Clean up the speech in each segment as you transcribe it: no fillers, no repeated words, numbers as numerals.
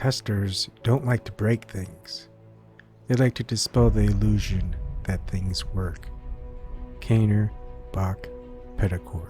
testers don't like to break things. They like to dispel the illusion that things work. Kainer, Bach, Pettichord.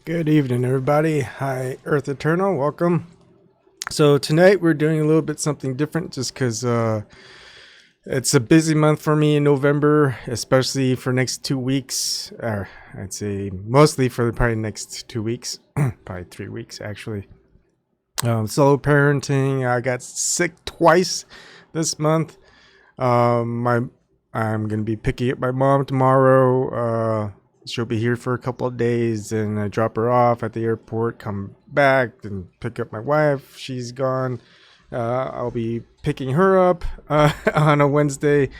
Good evening, everybody. Hi, Earth Eternal. Welcome. So tonight we're doing a little bit something different just because it's a busy month for me in November, especially for next 2 weeks. Or I'd say mostly for probably next 2 weeks, probably 3 weeks actually. Solo parenting. I got sick twice this month. I'm gonna be picking up my mom tomorrow. She'll be here for a couple of days, and I drop her off at the airport, come back and pick up my wife. She's gone. I'll be picking her up on a Wednesday,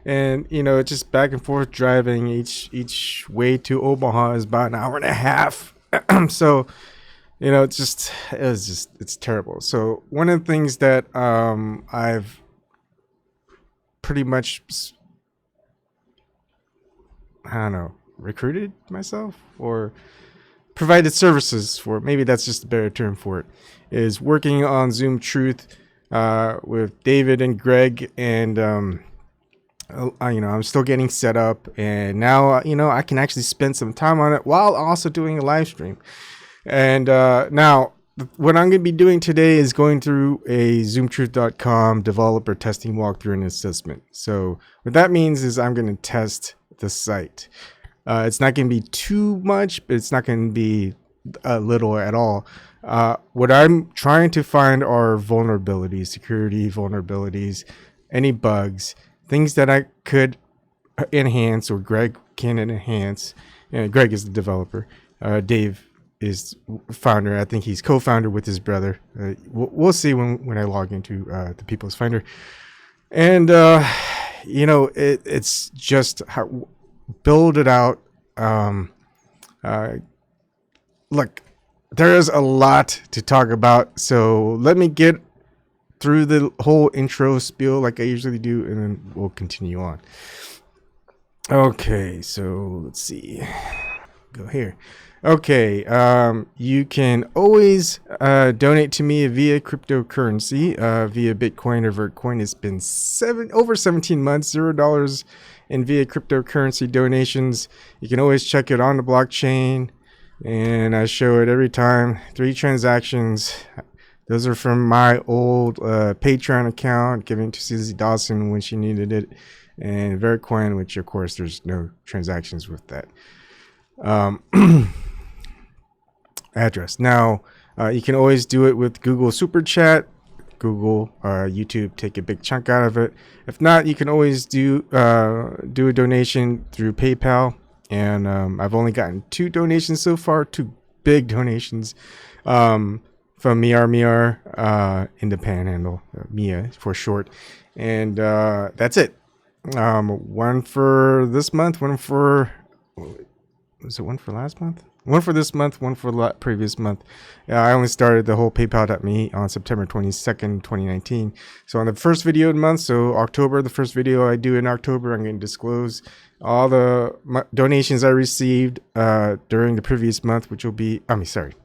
and just back and forth driving. Each way to Omaha is about an hour and a half. So it's terrible. So one of the things that I've pretty much, I don't know, recruited myself or provided services for, maybe that's just a better term for it, is working on Zoom Truth with David and Greg, and I'm still getting set up, and now I can actually spend some time on it while also doing a live stream. And now what I'm going to be doing today is going through a zoomtruth.com developer testing walkthrough and assessment. So what that means is I'm going to test the site. It's not going to be too much, but it's not going to be little at all. What I'm trying to find are vulnerabilities, security vulnerabilities, any bugs, things that I could enhance or Greg can enhance. Greg is the developer. Dave is founder. I think he's co-founder with his brother. We'll see when I log into the People's Finder. And, it's just how... build it out. Look, there is a lot to talk about, so let me get through the whole intro spiel like I usually do, and then we'll continue on. Okay, so let's see. Go here. Okay, you can always donate to me via cryptocurrency, via Bitcoin or Vertcoin. It's been over 17 months, $0 in via cryptocurrency donations. You can always check it on the blockchain, and I show it every time. 3 transactions. Those are from my old Patreon account, giving to Susie Dawson when she needed it, and Vertcoin, which of course there's no transactions with that address. Now you can always do it with Google Super Chat. Google, YouTube take a big chunk out of it. If not, you can always do a donation through PayPal, and I've only gotten 2 donations so far, 2 big donations from Miar in the Panhandle, Mia for short, and that's it. One for this month, one for last month? One for this month, one for the previous month. I only started the whole PayPal.me on September 22nd, 2019. So on the first video of the month, so October, the first video I do in October, I'm going to disclose all the donations I received during the previous month, which will be,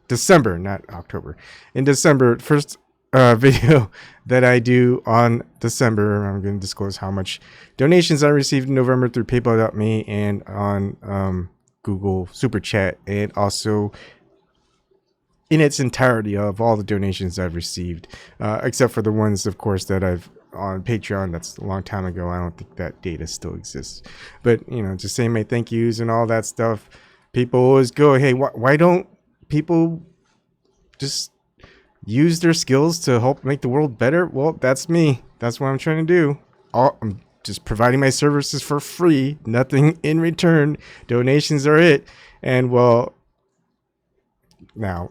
December, not October. In December, first video that I do on December, I'm going to disclose how much donations I received in November through PayPal.me and on Google Super Chat, and also in its entirety of all the donations I've received, except for the ones, of course, that I've on Patreon. That's a long time ago. I don't think that data still exists, but just saying my thank yous and all that stuff. People always go, hey, why don't people just use their skills to help make the world better? Well, that's me. That's what I'm trying to do. I'm just providing my services for free, nothing in return. Donations are it. And well, now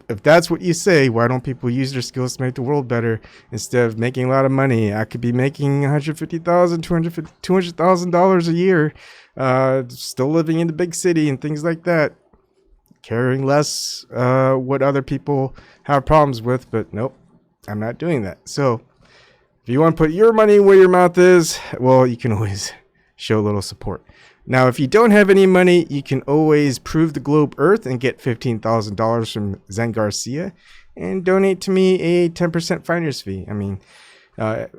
if that's what you say, why don't people use their skills to make the world better instead of making a lot of money? I could be making $150,000, $200,000 a year, still living in the big city and things like that, caring less what other people have problems with. But nope, I'm not doing that. So if you want to put your money where your mouth is, well, you can always show a little support. Now, if you don't have any money, you can always prove the globe Earth and get $15,000 from Zen Garcia and donate to me a 10% finder's fee. I mean,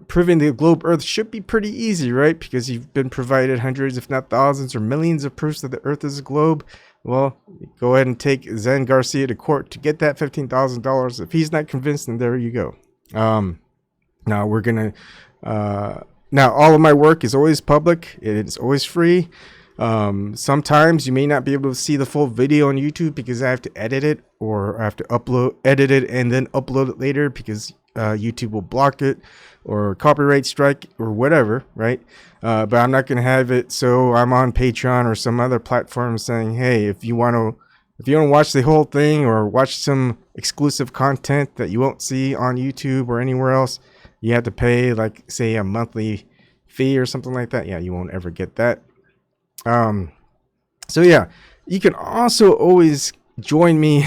proving the globe Earth should be pretty easy, right? Because you've been provided hundreds, if not thousands or millions of proofs that the Earth is a globe. Well, go ahead and take Zen Garcia to court to get that $15,000. If he's not convinced, then there you go. Now we're going to... Now, all of my work is always public. It's always free. Sometimes you may not be able to see the full video on YouTube because I have to edit it, or I have to edit it and then upload it later because YouTube will block it or copyright strike or whatever, right? But I'm not going to have it. So I'm on Patreon or some other platform saying, hey, if you want to watch the whole thing or watch some exclusive content that you won't see on YouTube or anywhere else, you have to pay, like, say, a monthly fee or something like that. Yeah, you won't ever get that. So yeah, you can also always join me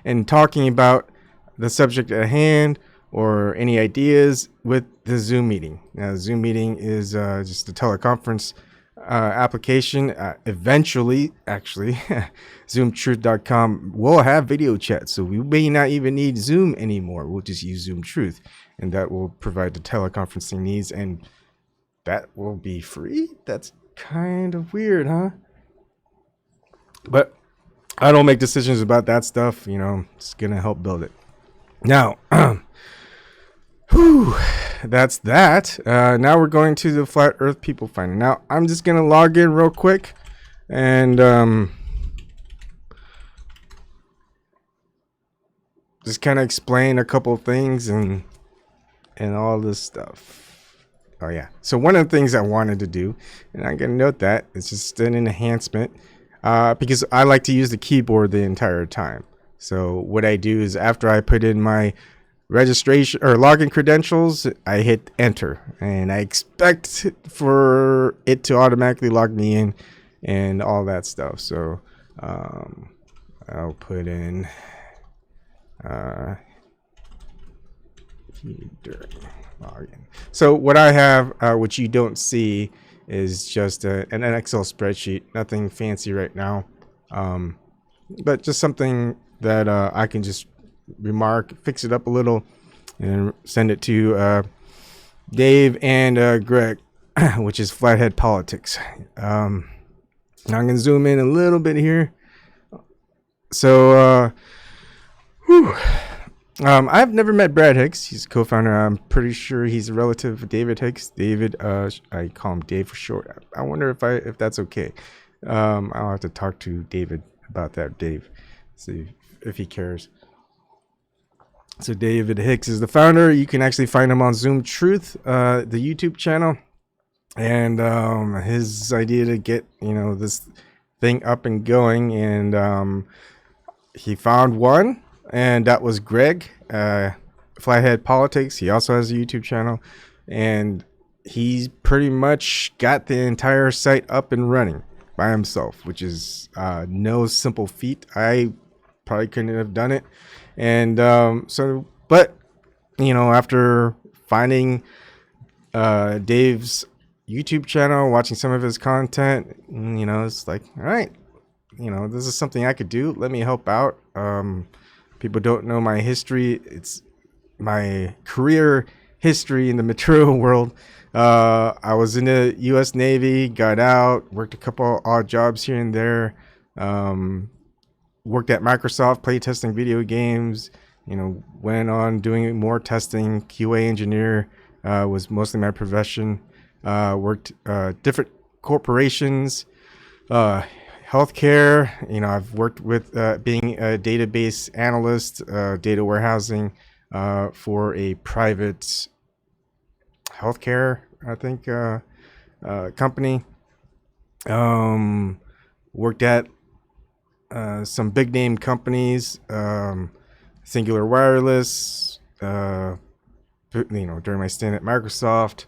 in talking about the subject at hand or any ideas with the Zoom meeting. Now, the Zoom meeting is just a teleconference application. Eventually, actually, zoomtruth.com will have video chat, so we may not even need Zoom anymore. We'll just use Zoom Truth, and that will provide the teleconferencing needs, and that will be free. That's kind of weird, huh? But I don't make decisions about that stuff. You know, it's gonna help build it. Now, that's that. Now we're going to the Flat Earth People Finder. Now, I'm just gonna log in real quick and just kind of explain a couple of things and all this stuff. Oh yeah. So one of the things I wanted to do, and I'm gonna note that it's just an enhancement, because I like to use the keyboard the entire time. So what I do is after I put in my registration or login credentials, I hit enter, and I expect for it to automatically log me in and all that stuff. So I'll put in login. So what I have, which you don't see, is just an Excel spreadsheet. Nothing fancy right now, but just something that I can just fix it up a little, and send it to Dave and Greg, which is Flathead Politics. Now I'm gonna zoom in a little bit here. So I've never met Brad Hicks. He's a co-founder. I'm pretty sure he's a relative of David Hicks. David, I call him Dave for short. I wonder if that's okay. I'll have to talk to David about that. Dave, see if he cares. So David Hicks is the founder. You can actually find him on Zoom Truth, the YouTube channel, and his idea to get this thing up and going, and he found one. And that was Greg, Flathead Politics. He also has a YouTube channel, and he's pretty much got the entire site up and running by himself, which is no simple feat. I probably couldn't have done it. And but after finding Dave's YouTube channel, watching some of his content, it's like, all right, this is something I could do. Let me help out. People don't know my history. It's my career history in the material world. I was in the U.S. Navy, got out, worked a couple odd jobs here and there. Worked at Microsoft, playtesting video games. Went on doing more testing. QA engineer was mostly my profession. Worked different corporations. Healthcare, I've worked with being a database analyst, data warehousing for a private healthcare, I think, company. Worked at some big name companies, Singular Wireless, during my stint at Microsoft.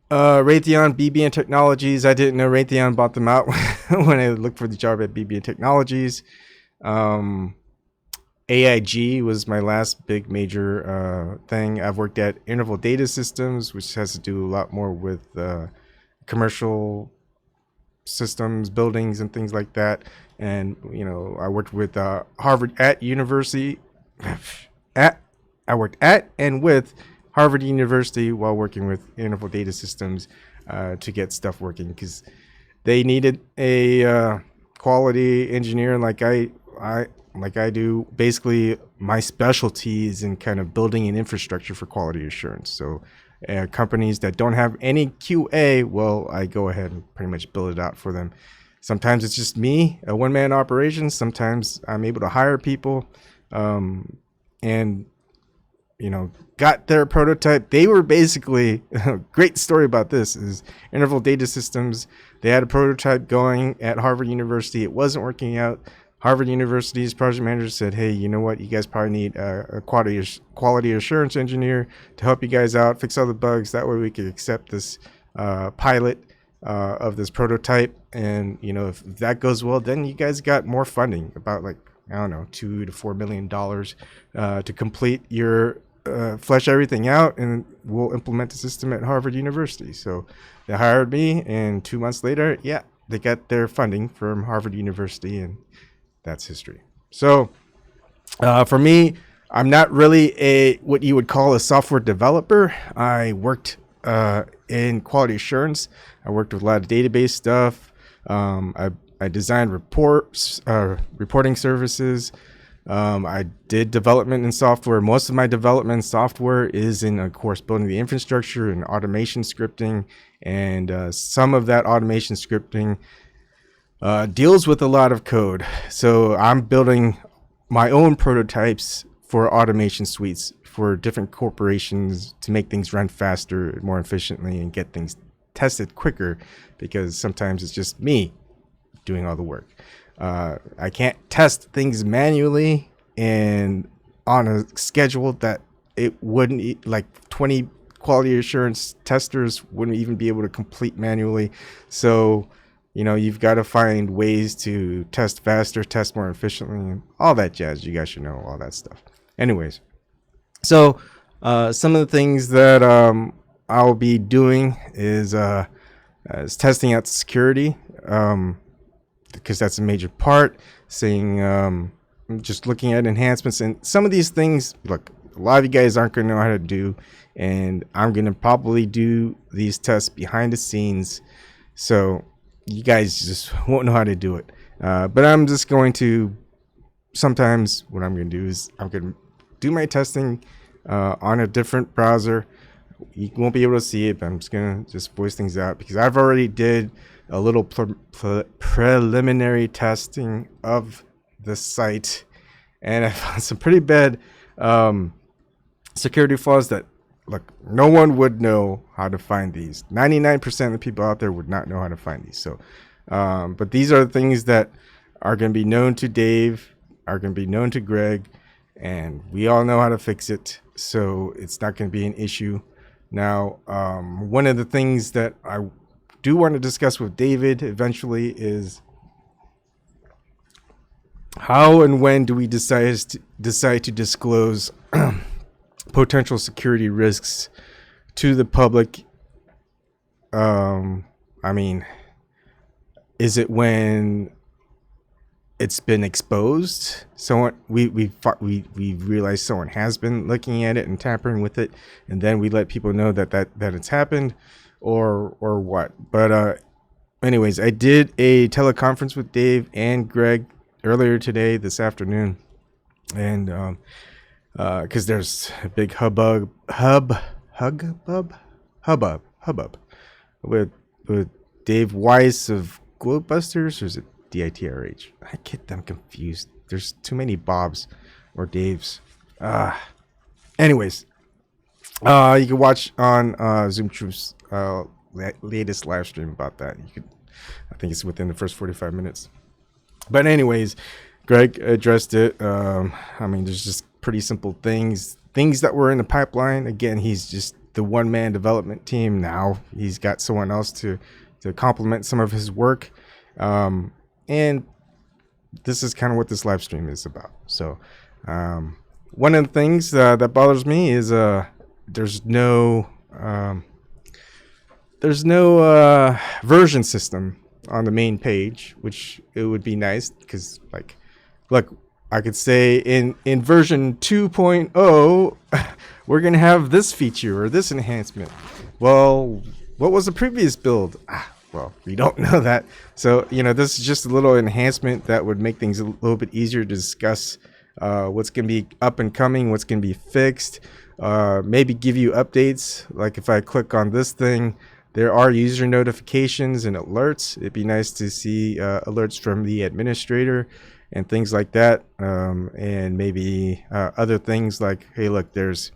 Raytheon, BBN Technologies. I didn't know Raytheon bought them out when I looked for the job at BBN Technologies. AIG was my last big major thing. I've worked at Interval Data Systems, which has to do a lot more with commercial systems, buildings, and things like that. And I worked with Harvard at University. I worked at and with Harvard University while working with Interval Data Systems to get stuff working, because they needed a quality engineer like I do. Basically, my specialty is in kind of building an infrastructure for quality assurance. So companies that don't have any QA, well, I go ahead and pretty much build it out for them. Sometimes it's just me, a one-man operation. Sometimes I'm able to hire people and got their prototype. They were basically, great story about this is Interval Data Systems. They had a prototype going at Harvard University. It wasn't working out. Harvard University's project manager said, hey, you know what? You guys probably need a quality assurance engineer to help you guys out, fix all the bugs. That way we could accept this pilot of this prototype. And, if that goes well, then you guys got more funding, about $2 to $4 million to complete your flesh everything out, and we'll implement the system at Harvard University. So they hired me, and 2 months later, they got their funding from Harvard University, and that's history. So for me, I'm not really what you would call a software developer. I worked in quality assurance. I worked with a lot of database stuff. I designed reporting services. I did development in software. Most of my development in software is in, of course, building the infrastructure and automation scripting. And some of that automation scripting deals with a lot of code. So I'm building my own prototypes for automation suites for different corporations to make things run faster, more efficiently, and get things tested quicker, because sometimes it's just me doing all the work. I can't test things manually and on a schedule that it wouldn't, like 20 quality assurance testers wouldn't even be able to complete manually. So, you've got to find ways to test faster, test more efficiently, and all that jazz. You guys should know all that stuff. Anyways, so some of the things that I'll be doing is testing out security, because that's a major part. Just looking at enhancements, and some of these things, look, a lot of you guys aren't going to know how to do, and I'm going to probably do these tests behind the scenes, so you guys just won't know how to do it. But I'm just going to, sometimes what I'm going to do is I'm going to do my testing on a different browser. You won't be able to see it, but I'm just going to just voice things out, because I've already did a little preliminary testing of the site, and I found some pretty bad security flaws that, look, no one would know how to find these. 99% of the people out there would not know how to find these. So, but these are the things that are going to be known to Dave, are going to be known to Greg, and we all know how to fix it. So it's not going to be an issue. Now, one of the things that I do want to discuss with David eventually is how and when do we decide to disclose potential security risks to the public? Is it when it's been exposed? Someone we realize someone has been looking at it and tampering with it, and then we let people know that it's happened, or what? But anyways, I did a teleconference with Dave and Greg earlier today, this afternoon, and because there's a big hubbub with Dave Weiss of Globebusters, or is it DITRH? I get them confused. There's too many Bobs or Daves. Anyways, you can watch on Zoom Truth's latest live stream about that. I think it's within the first 45 minutes. But anyways, Greg addressed it. There's just pretty simple things that were in the pipeline. Again, he's just the one-man development team now. He's got someone else to complement some of his work, and this is kind of what this live stream is about. So one of the things that bothers me is there's no version system on the main page, which it would be nice, because like, look, I could say in version 2.0 we're gonna have this feature or this enhancement. Well, what was the previous build? Well, we don't know that. So, you know, this is just a little enhancement that would make things a little bit easier to discuss what's going to be up and coming, what's going to be fixed, maybe give you updates. Like if I click on this thing, there are user notifications and alerts. It'd be nice to see alerts from the administrator and things like that. And maybe other things like, hey, look, there's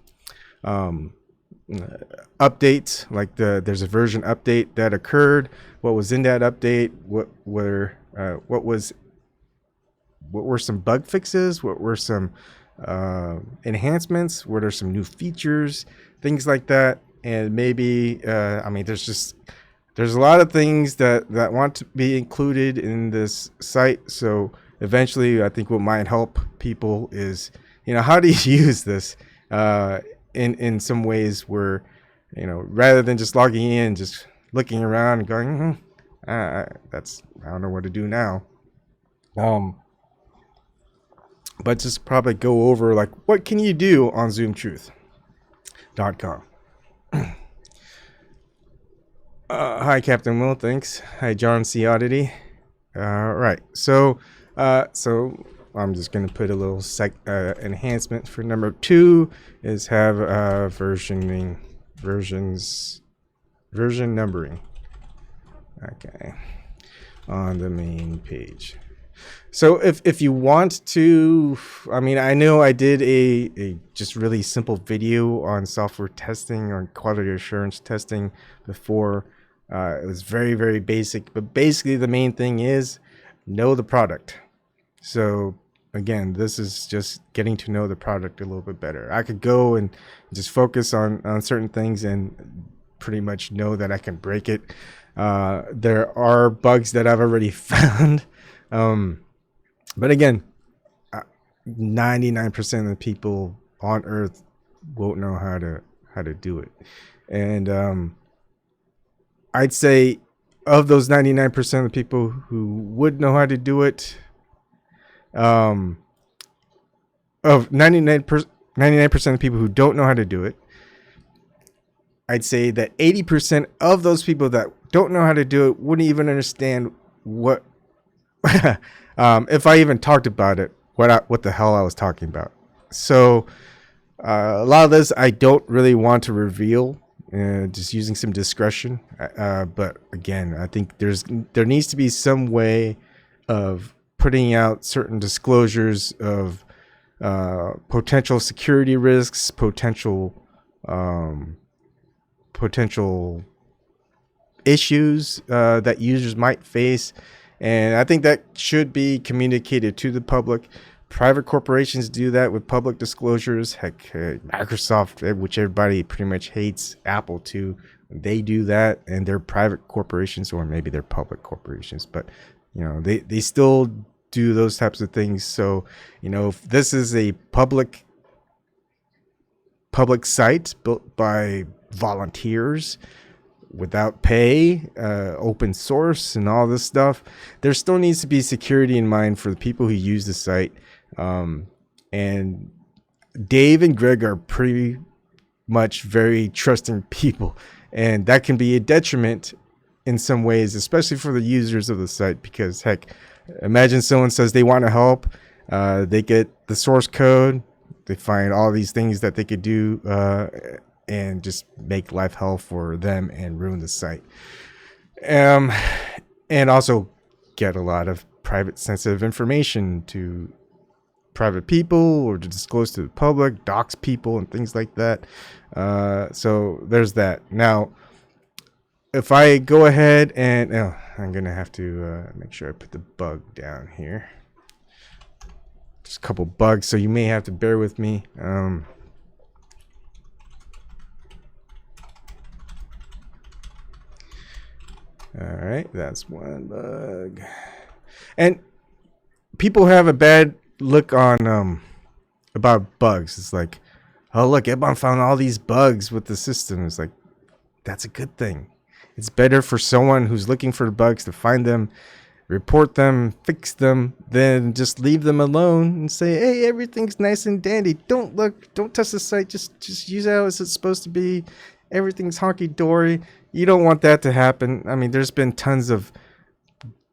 updates, like there's a version update that occurred. What was in that update? What were some bug fixes? What were some enhancements? What are some new features? Things like that. And maybe I mean, there's a lot of things that want to be included in this site. So eventually, I think what might help people is, you know, how do you use this in some ways where, you know, rather than just logging in, just looking around and going, I don't know what to do now. But just probably go over like, what can you do on zoomtruth.com. Hi, Captain Will. Thanks. Hi, John C. Oddity. Right. So I'm just going to put a little enhancement for number 2 is have version numbering. Okay. On the main page. So if you want to, I mean, I know I did a just really simple video on software testing, on quality assurance testing before. It was very, very basic, but basically the main thing is know the product. So again, this is just getting to know the product a little bit better. I could go and just focus on certain things and pretty much know that I can break it. There are bugs that I've already found. But again, 99% of the people on Earth won't know how to do it. And I'd say of those 99% of the people who would know how to do it, of 99% of people who don't know how to do it, I'd say that 80% of those people that don't know how to do it wouldn't even understand what if I even talked about it, what the hell I was talking about. So a lot of this I don't really want to reveal, just using some discretion. But again, I think there needs to be some way of putting out certain disclosures of potential security risks, potential issues that users might face. And I think that should be communicated to the public. Private corporations do that with public disclosures. Heck, Microsoft, which everybody pretty much hates, Apple too, they do that, and they're private corporations, or maybe they're public corporations, but you know, they still do those types of things. So, you know, if this is a public site built by volunteers without pay, open source and all this stuff, there still needs to be security in mind for the people who use the site. And Dave and Greg are pretty much very trusting people, and that can be a detriment in some ways, especially for the users of the site, because heck, imagine someone says they want to help, they get the source code, they find all these things that they could do, and just make life hell for them and ruin the site. And also get a lot of private sensitive information to private people or to disclose to the public, dox people and things like that. So there's that. Now, if I go ahead and I'm going to have to make sure I put the bug down here. Just a couple bugs, so you may have to bear with me. All right, that's one bug. And people have a bad look on about bugs. It's like, oh look, Ebon found all these bugs with the system. It's like, that's a good thing. It's better for someone who's looking for bugs to find them, report them, fix them, than just leave them alone and say, hey, everything's nice and dandy. Don't look, don't touch the site. Just use it as it's supposed to be. Everything's honky-dory. You don't want that to happen. I mean, there's been tons of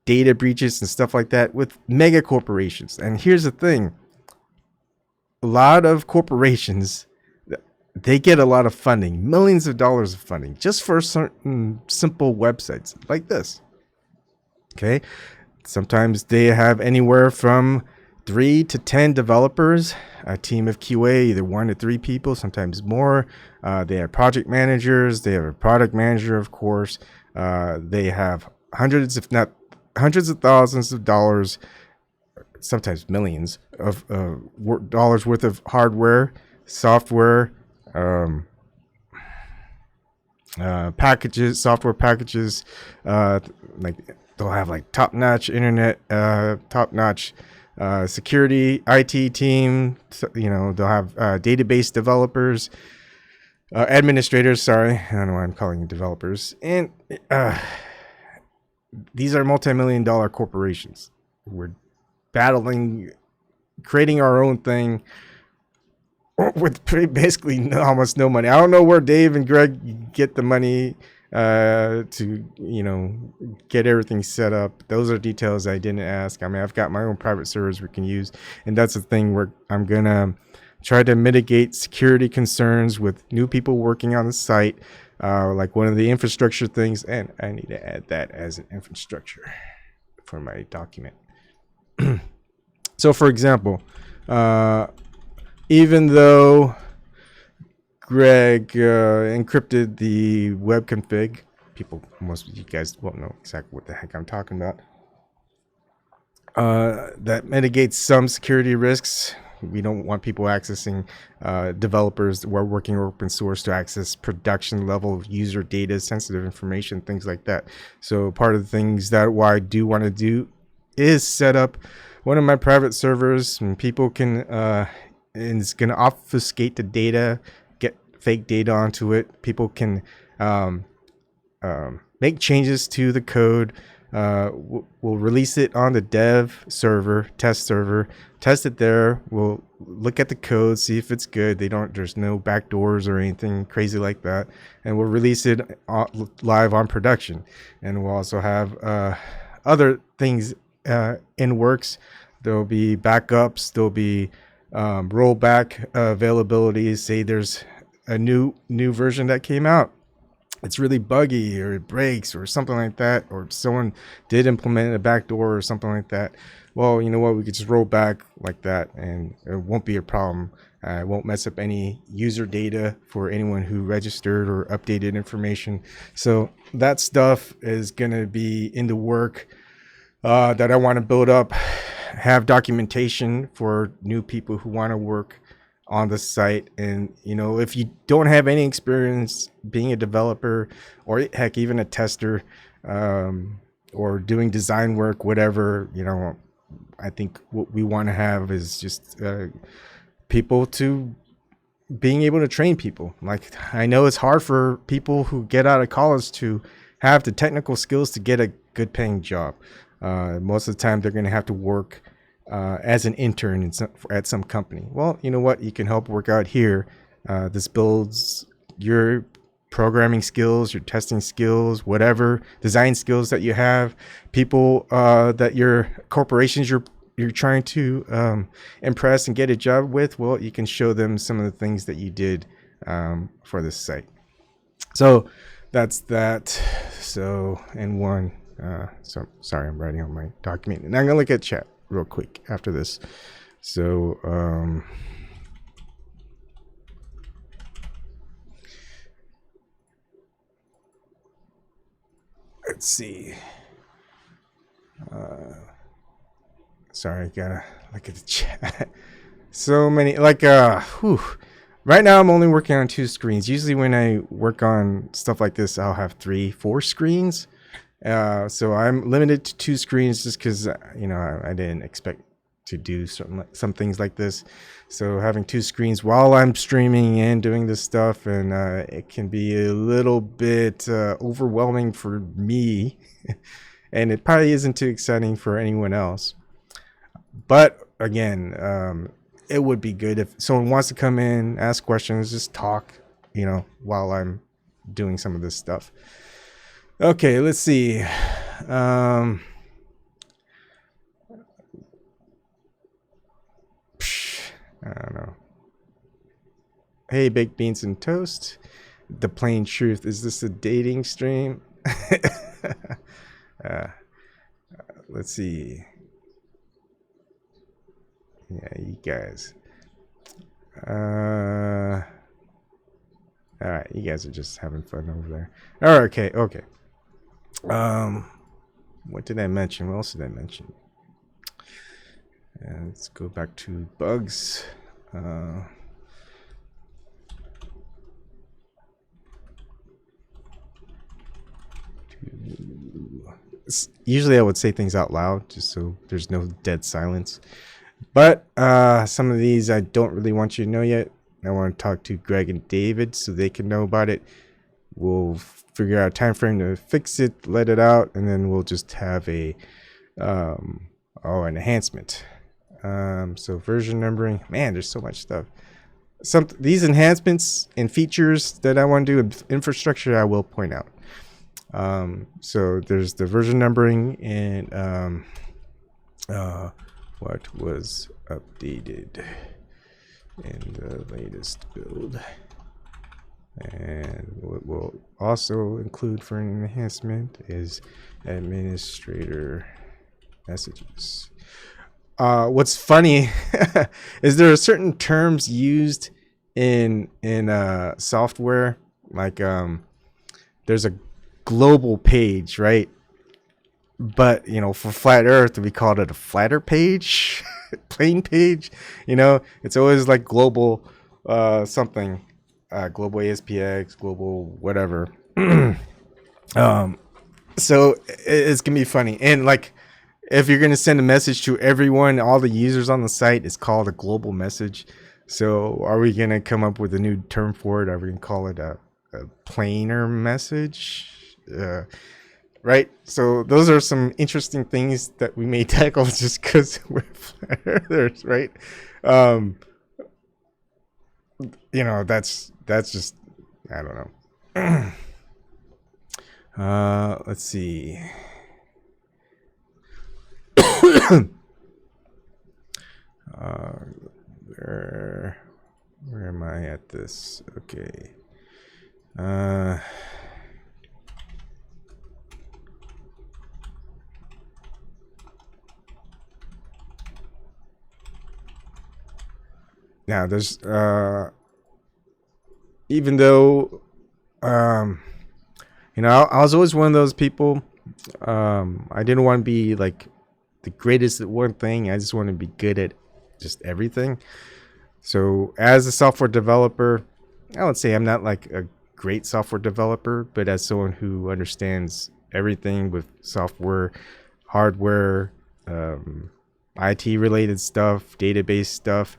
data breaches and stuff like that with mega corporations. And here's the thing. A lot of corporations, they get a lot of funding, millions of dollars of funding, just for certain simple websites like this. Okay. Sometimes they have anywhere from 3 to 10 developers, a team of QA, either 1 to 3 people, sometimes more. They have project managers. They have a product manager, of course. They have hundreds, if not hundreds of thousands of dollars, sometimes millions of dollars worth of hardware, software, packages, software packages, like they'll have like top-notch internet, top-notch security, IT team. You know, they'll have database developers, administrators. Sorry, I don't know why I'm calling them developers. And these are multi-million-dollar corporations. We're battling, creating our own thing with basically almost no money. I don't know where Dave and Greg get the money to, you know, get everything set up. Those are details I didn't ask. I mean, I've got my own private servers we can use, and that's the thing where I'm gonna try to mitigate security concerns with new people working on the site. Like one of the infrastructure things, and I need to add that as an infrastructure for my document. So for example, even though Greg encrypted the web config, most of you guys won't know exactly what the heck I'm talking about. That mitigates some security risks. We don't want people accessing developers who are working open source to access production level user data, sensitive information, things like that. So part of the things that I do want to do is set up one of my private servers, and people can and it's going to obfuscate the data, get fake data onto it. People can make changes to the code. We'll release it on the dev server, test server, test it there. We'll look at the code, see if it's good. There's no backdoors or anything crazy like that. And we'll release it live on production. And we'll also have other things in works. There'll be backups. There'll be rollback availabilities. Say there's a new version that came out, it's really buggy or it breaks or something like that, or someone did implement a backdoor or something like that. Well, you know what, we could just roll back like that and it won't be a problem. It won't mess up any user data for anyone who registered or updated information. So that stuff is going to be in the work that I want to build up, have documentation for new people who want to work on the site. And you know, if you don't have any experience being a developer or heck even a tester or doing design work, whatever, you know, I think what we want to have is just people to being able to train people. Like, I know it's hard for people who get out of college to have the technical skills to get a good paying job. Most of the time they're going to have to work as an intern at some company. Well, you know what? You can help work out here. This builds your programming skills, your testing skills, whatever design skills that you have. People that your corporations you're trying to impress and get a job with. Well, you can show them some of the things that you did for this site. So that's that. So and one. So sorry, I'm writing on my document, and I'm gonna look at chat real quick after this. So let's see. sorry, gotta look at the chat. So many, like, right now I'm only working on 2 screens. Usually when I work on stuff like this, I'll have 3, 4 screens. So I'm limited to 2 screens just because, you know, I didn't expect to do some things like this. So having 2 screens while I'm streaming and doing this stuff, and it can be a little bit overwhelming for me. And it probably isn't too exciting for anyone else. But again, it would be good if someone wants to come in, ask questions, just talk, you know, while I'm doing some of this stuff. Okay, let's see. I don't know. Hey, baked beans and toast. The plain truth. Is this a dating stream? Let's see. Yeah, you guys. All right, you guys are just having fun over there. All right, okay. What did I mention? What else did I mention? Let's go back to bugs. Usually I would say things out loud just so there's no dead silence. But some of these I don't really want you to know yet. I want to talk to Greg and David so they can know about it. We'll figure out a time frame to fix it, let it out, and then we'll just have a an enhancement. So version numbering, man, there's so much stuff. These enhancements and features that I want to do, infrastructure, I will point out. So there's the version numbering and what was updated in the latest build, and what we'll also include for an enhancement is administrator messages. What's funny is there are certain terms used in software, like there's a global page, right? But you know, for flat earth we called it a flatter page. Plain page, you know, it's always like global something, global ASPX, global whatever. So it's gonna be funny, and like if you're gonna send a message to everyone, all the users on the site, it's called a global message. So are we gonna come up with a new term for it? Are we gonna call it a planar message? Right, so those are some interesting things that we may tackle just because we're flat earthers, right? You know, that's just, I don't know. Let's see. Where am I at this? Okay. Now there's even though you know, I was always one of those people, I didn't want to be like the greatest at one thing. I just want to be good at just everything. So as a software developer, I would say I'm not like a great software developer, but as someone who understands everything with software, hardware, IT related stuff, database stuff,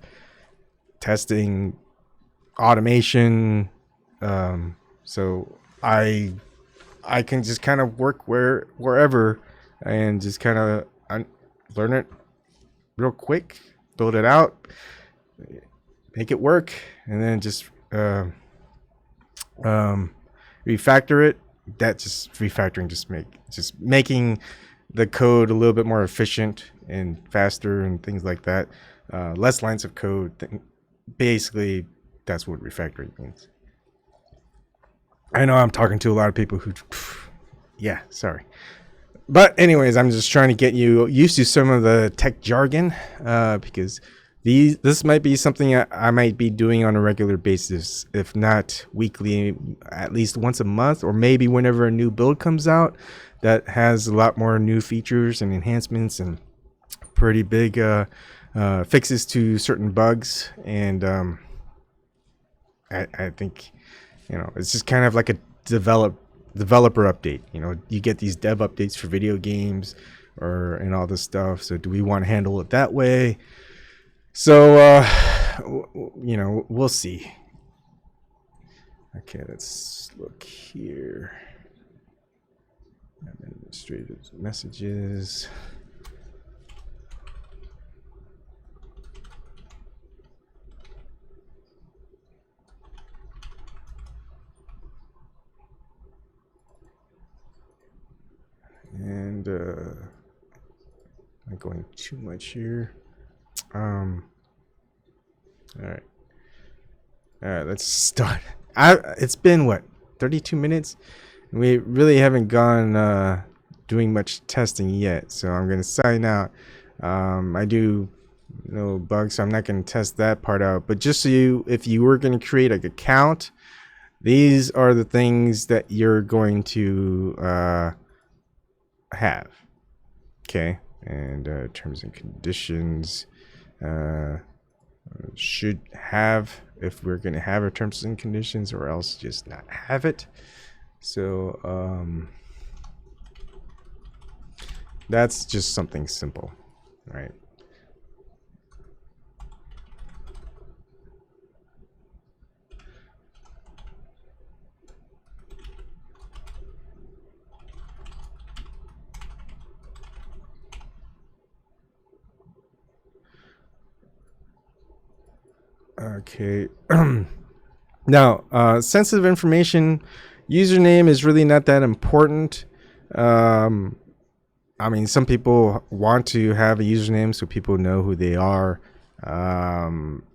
testing, automation, so I can just kind of work wherever and just kind of learn it real quick, build it out, make it work, and then just refactor it. That just refactoring just making the code a little bit more efficient and faster and things like that. Less lines of code. Basically, that's what refactoring means. I know I'm talking to a lot of people who, yeah, sorry. But anyways, I'm just trying to get you used to some of the tech jargon, because this might be something I might be doing on a regular basis, if not weekly, at least once a month, or maybe whenever a new build comes out that has a lot more new features and enhancements and pretty big fixes to certain bugs, and I think, you know, it's just kind of like a developer update. You know, you get these dev updates for video games and all this stuff. So do we want to handle it that way? So you know, we'll see. Okay, let's look here. Administrative messages. And I'm going too much here. All right, let's start. It's been what, 32 minutes, and we really haven't gone doing much testing yet, so I'm gonna sign out. I do no bugs, so I'm not gonna test that part out, but just so if you were gonna create like an account, these are the things that you're going to have. Okay, and terms and conditions should have, if we're going to have our terms and conditions, or else just not have it. So that's just something simple, right? Okay. Now, sensitive information, username is really not that important. I mean, some people want to have a username so people know who they are.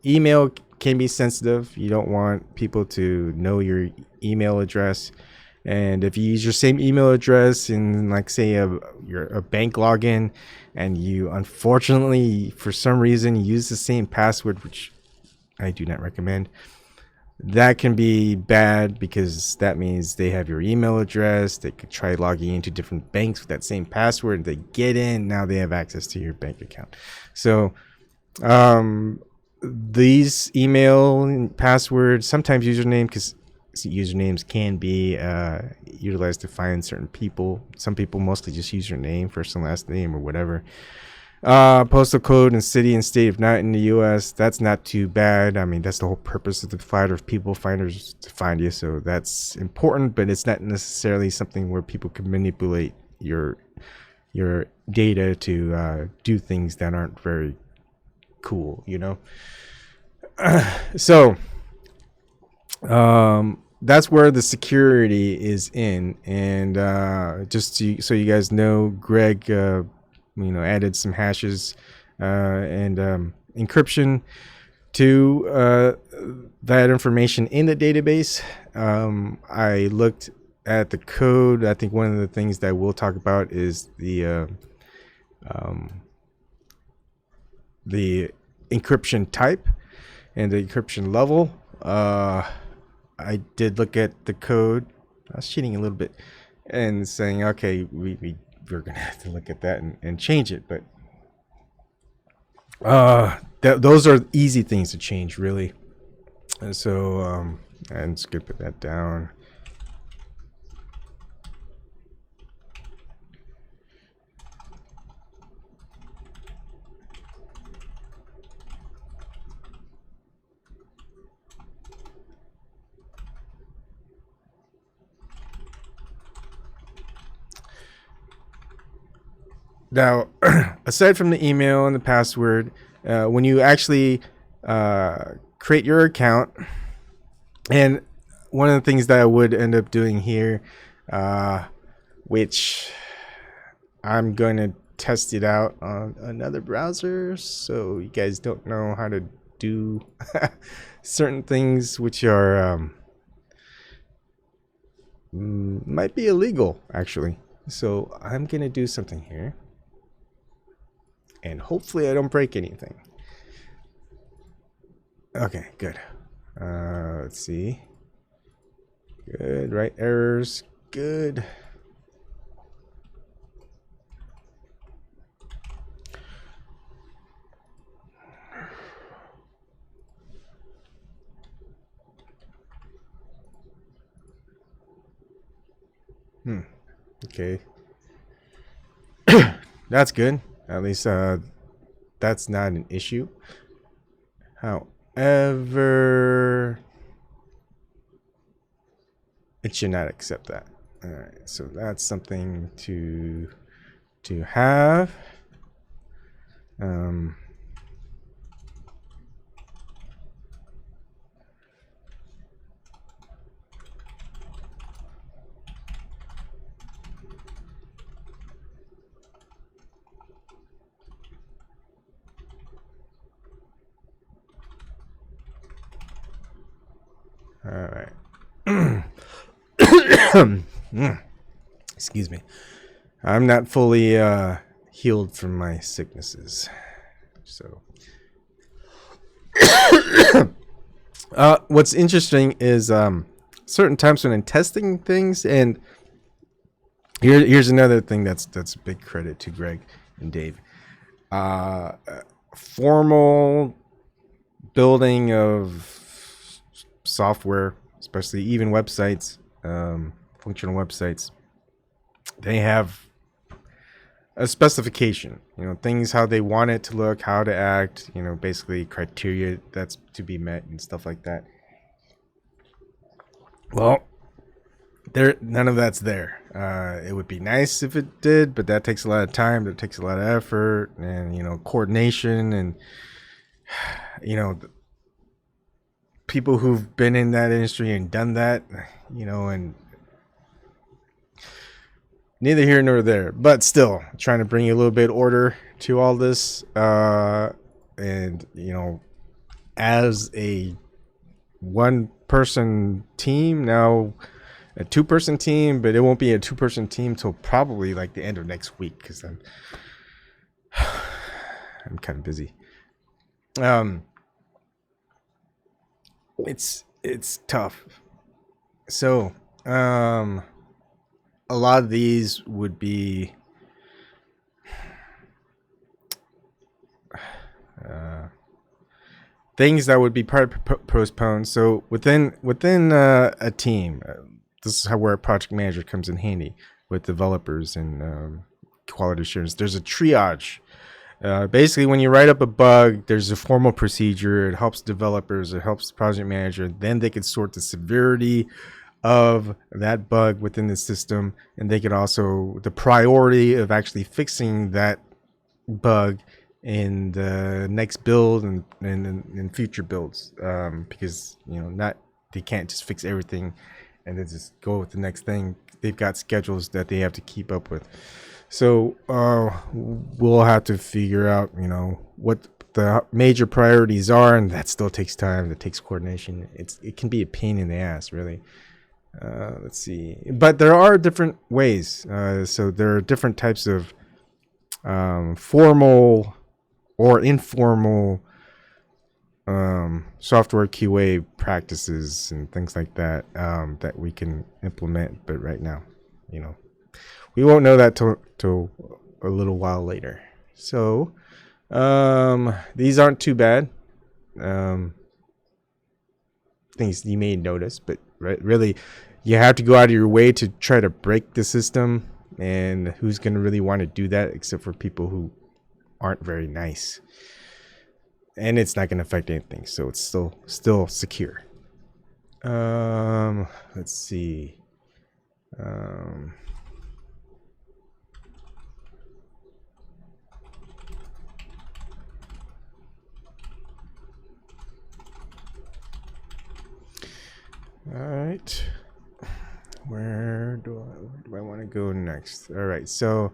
Email can be sensitive. You don't want people to know your email address. And if you use your same email address in, like, say, a bank login, and you unfortunately, for some reason, use the same password, which I do not recommend, that can be bad, because that means they have your email address. They could try logging into different banks with that same password. They get in, now they have access to your bank account. So these email and passwords, sometimes username, because usernames can be utilized to find certain people. Some people mostly just use your name, first and last name, or whatever. Postal code and city and state, if not in the US, that's not too bad. I mean, that's the whole purpose of the finder of people finders, to find you, so that's important, but it's not necessarily something where people can manipulate your data to do things that aren't very cool, you know. So that's where the security is in. And just so you guys know, Greg added some hashes and encryption to that information in the database. I looked at the code. I think one of the things that we'll talk about is the encryption type and the encryption level. I did look at the code. I was cheating a little bit and saying, okay, we're gonna have to look at that and change it, but those are easy things to change, really. And so I'm just gonna put that down. Now, aside from the email and the password, when you actually create your account, and one of the things that I would end up doing here, which I'm going to test it out on another browser, so you guys don't know how to do certain things which are might be illegal, actually. So I'm going to do something here, and hopefully I don't break anything. Okay, good. Let's see. Good, right? Errors. Good. Okay. That's good. At least that's not an issue. However, it should not accept that. All right, so that's something to have. All right. Excuse me. I'm not fully healed from my sicknesses. So, what's interesting is certain times when I'm testing things, and here's another thing that's a big credit to Greg and Dave. Formal building of software, especially even websites, functional websites, they have a specification, things how they want it to look, how to act, basically criteria that's to be met and stuff like that. Well, none of that's there. It would be nice if it did, but that takes a lot of time, that takes a lot of effort, and coordination, and people who've been in that industry and done that, and neither here nor there, but still trying to bring a little bit of order to all this. And as a one-person team, now a two-person team, but it won't be a two-person team till probably like the end of next week, because I'm kind of busy. It's tough. So a lot of these would be things that would be postponed. So within a team, this is where a project manager comes in handy with developers and quality assurance. There's a triage. Basically, when you write up a bug, there's a formal procedure. It helps developers, it helps the project manager. Then they can sort the severity of that bug within the system, and they could also the priority of actually fixing that bug in the next build and in future builds, because they can't just fix everything and then just go with the next thing. They've got schedules that they have to keep up with. So we'll have to figure out what the major priorities are, and that still takes time. That takes coordination. It can be a pain in the ass, really. Let's see, but there are different ways. So there are different types of formal or informal software QA practices and things like that that we can implement. But right now, we won't know that till a little while later. So these aren't too bad. Things you may notice, but really, you have to go out of your way to try to break the system, and who's going to really want to do that except for people who aren't very nice, and it's not going to affect anything, so it's still secure. Let's see. All right, where do I want to go next? All right, so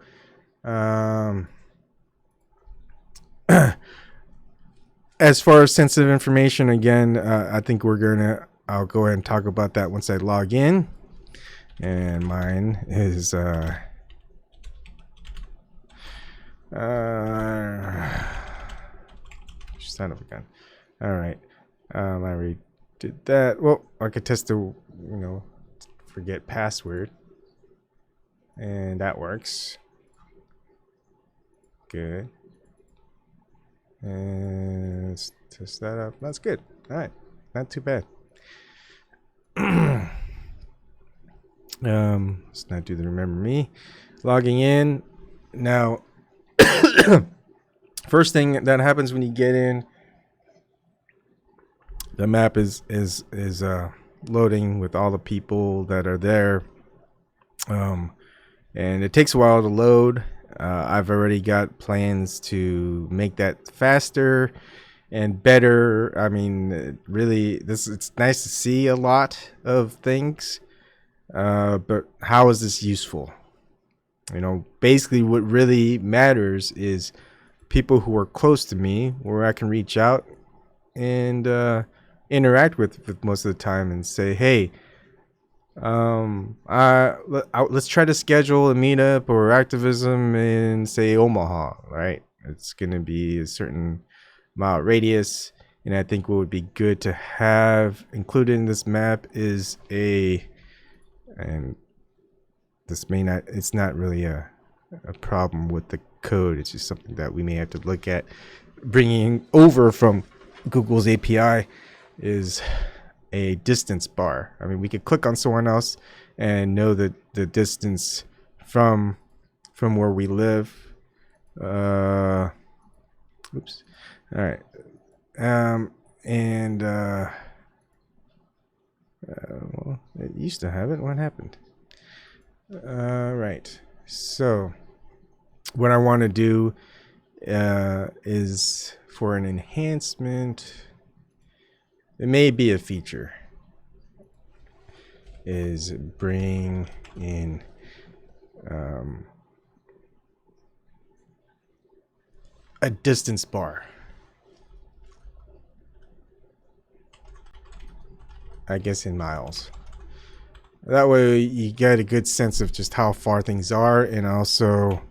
as far as sensitive information, again, I think I'll go ahead and talk about that once I log in. And mine is son of a gun. All right, I already did that. Well, I could test the forget password, and that works. Good. And let's test that up. That's good. All right, not too bad. Let's not do the remember me. Logging in. Now, first thing that happens when you get in, the map is loading with all the people that are there. And it takes a while to load. I've already got plans to make that faster and better. I mean, really, it's nice to see a lot of things, but how is this useful? You know, basically what really matters is people who are close to me, where I can reach out and interact with most of the time and say, hey, let's try to schedule a meetup or activism in, say, Omaha, right? It's gonna be a certain mile radius, and I think what would be good to have included in this map is and this may not, it's not really a problem with the code. It's just something that we may have to look at bringing over from Google's API, is a distance bar. I mean, we could click on someone else and know the distance from where we live. Oops. All right. Well, it used to have it. What happened? Right. So what I want to do is for an enhancement. It may be a feature, is bring in a distance bar. I guess in miles. That way you get a good sense of just how far things are, and also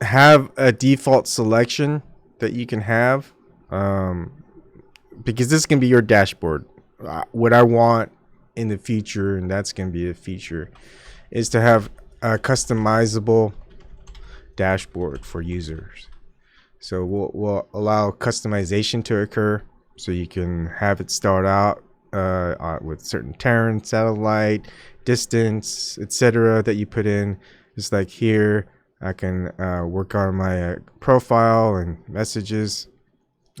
have a default selection that you can have, because this can be your dashboard. What I want in the future, and that's going to be a feature, is to have a customizable dashboard for users. So we'll allow customization to occur, so you can have it start out with certain terrain, satellite, distance, etc. that you put in. Just like here, I can work on my profile and messages,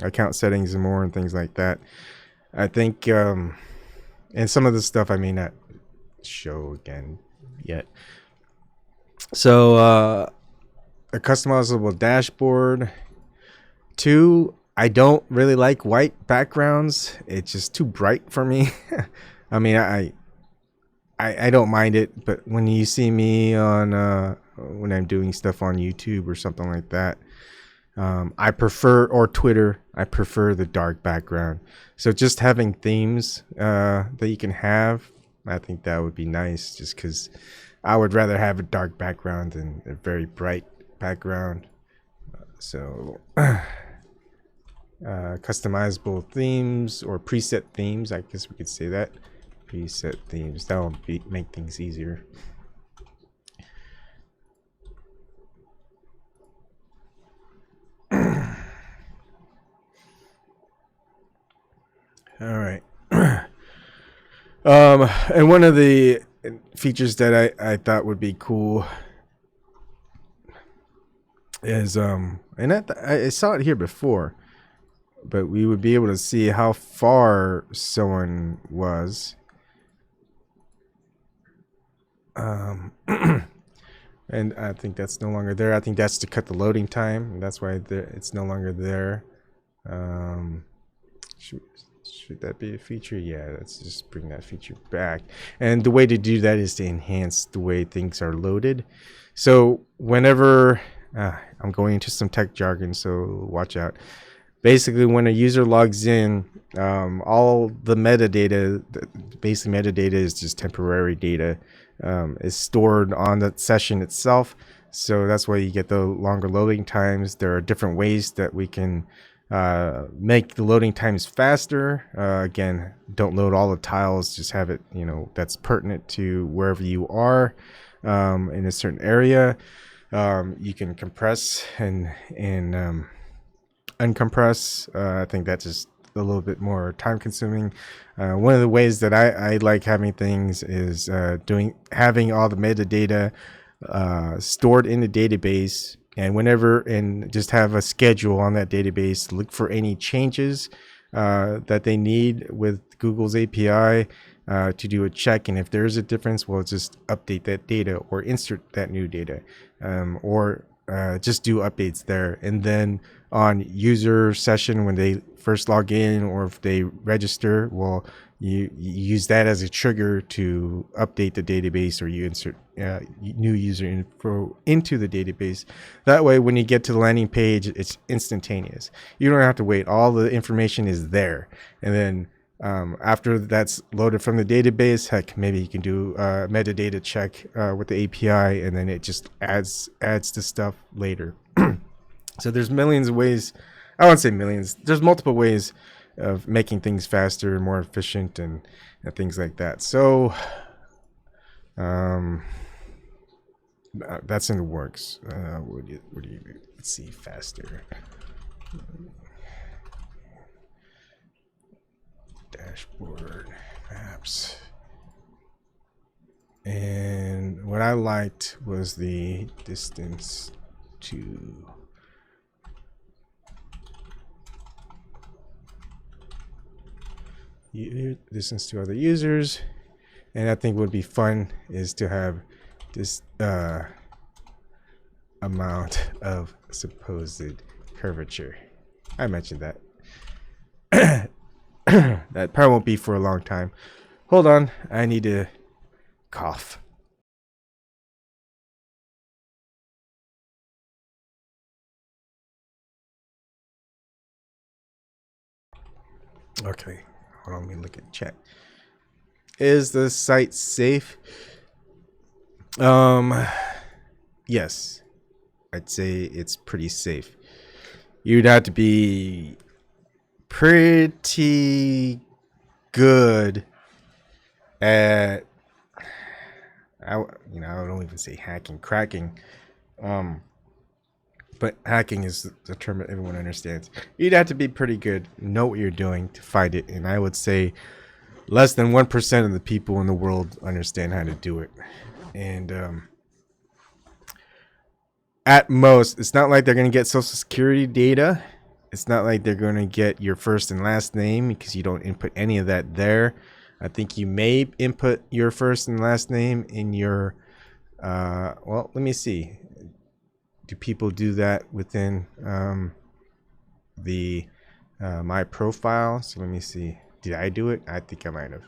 account settings, and more, and things like that. I think, and some of the stuff I may not show again yet. So a customizable dashboard. 2, I don't really like white backgrounds. It's just too bright for me. I mean, I don't mind it, but when you see me on when I'm doing stuff on YouTube or something like that, I prefer, or Twitter, I prefer the dark background. So just having themes that you can have, I think that would be nice, just because I would rather have a dark background than a very bright background. So customizable themes, or preset themes, I guess we could say that. Preset themes, that will make things easier. All right. And one of the features that I thought would be cool is and I saw it here before, but we would be able to see how far someone was. And I think that's no longer there. I think that's to cut the loading time, and that's why it's no longer there. Should that be a feature? Yeah, let's just bring that feature back. And the way to do that is to enhance the way things are loaded. So whenever I'm going into some tech jargon, so watch out. Basically, when a user logs in, all the metadata, basic metadata is just temporary data, is stored on the session itself. So that's why you get the longer loading times. There are different ways that we can make the loading times faster. Again, don't load all the tiles, just have it, that's pertinent to wherever you are in a certain area. You can compress and uncompress. I think that's just a little bit more time consuming. One of the ways that I like having things is having all the metadata stored in the database, and just have a schedule on that database. Look for any changes that they need with Google's API to do a check, and if there is a difference, we'll just update that data or insert that new data, or just do updates there. And then on user session, when they first log in or if they register, well, you use that as a trigger to update the database, or you insert new user info into the database. That way, when you get to the landing page, it's instantaneous. You don't have to wait. All the information is there. And then after that's loaded from the database, heck, maybe you can do a metadata check with the API, and then it just adds the stuff later. So there's millions of ways. I won't say millions. There's multiple ways of making things faster and more efficient and things like that. So that's in the works. What do you let's see, faster dashboard maps. And what I liked was the distance to other users. And I think would be fun is to have this amount of supposed curvature. I mentioned that. That probably won't be for a long time. Hold on, I need to cough. Okay, hold on, let me look at chat. Is the site safe? Yes, I'd say it's pretty safe. You'd have to be pretty good at, I don't even say hacking, cracking. But hacking is the term that everyone understands. You'd have to be pretty good, know what you're doing to find it, and I would say less than 1% of the people in the world understand how to do it. And at most, it's not like they're going to get social security data. It's not like they're going to get your first and last name, because you don't input any of that there. I think you may input your first and last name in your, well, let me see. Do people do that within the my profile? So let me see. Did I do it? I think I might have.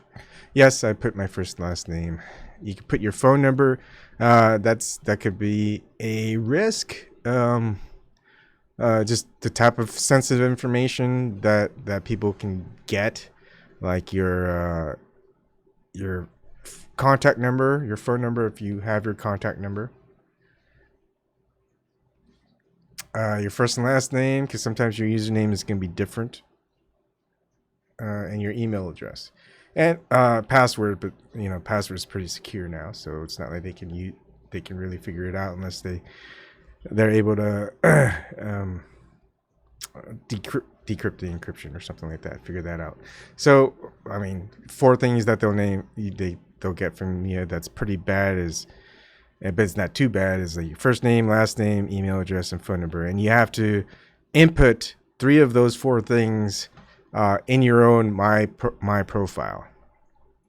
Yes, I put my first and last name. You can put your phone number. That could be a risk. Just the type of sensitive information that people can get, like your contact number, your phone number, if you have your contact number. Your first and last name, because sometimes your username is going to be different, and your email address, and password. But password is pretty secure now, so it's not like they can really figure it out unless they're able to decrypt the encryption or something like that. Figure that out. So I mean, 4 things that they'll get from you that's pretty bad is. But it's not too bad. Is like your first name, last name, email address, and phone number, and you have to input 3 of those 4 things in your own my profile.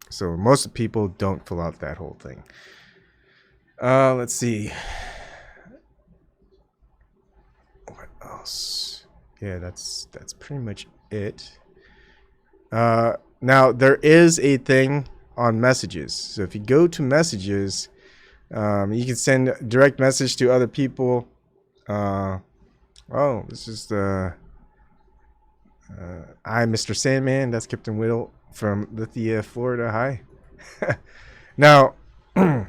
So most people don't fill out that whole thing. Let's see. What else? Yeah, that's pretty much it. Now there is a thing on messages. So if you go to messages. You can send direct message to other people. This is the I'm Mr. Sandman. That's Captain Whittle from Lithia, Florida. Hi. Now, the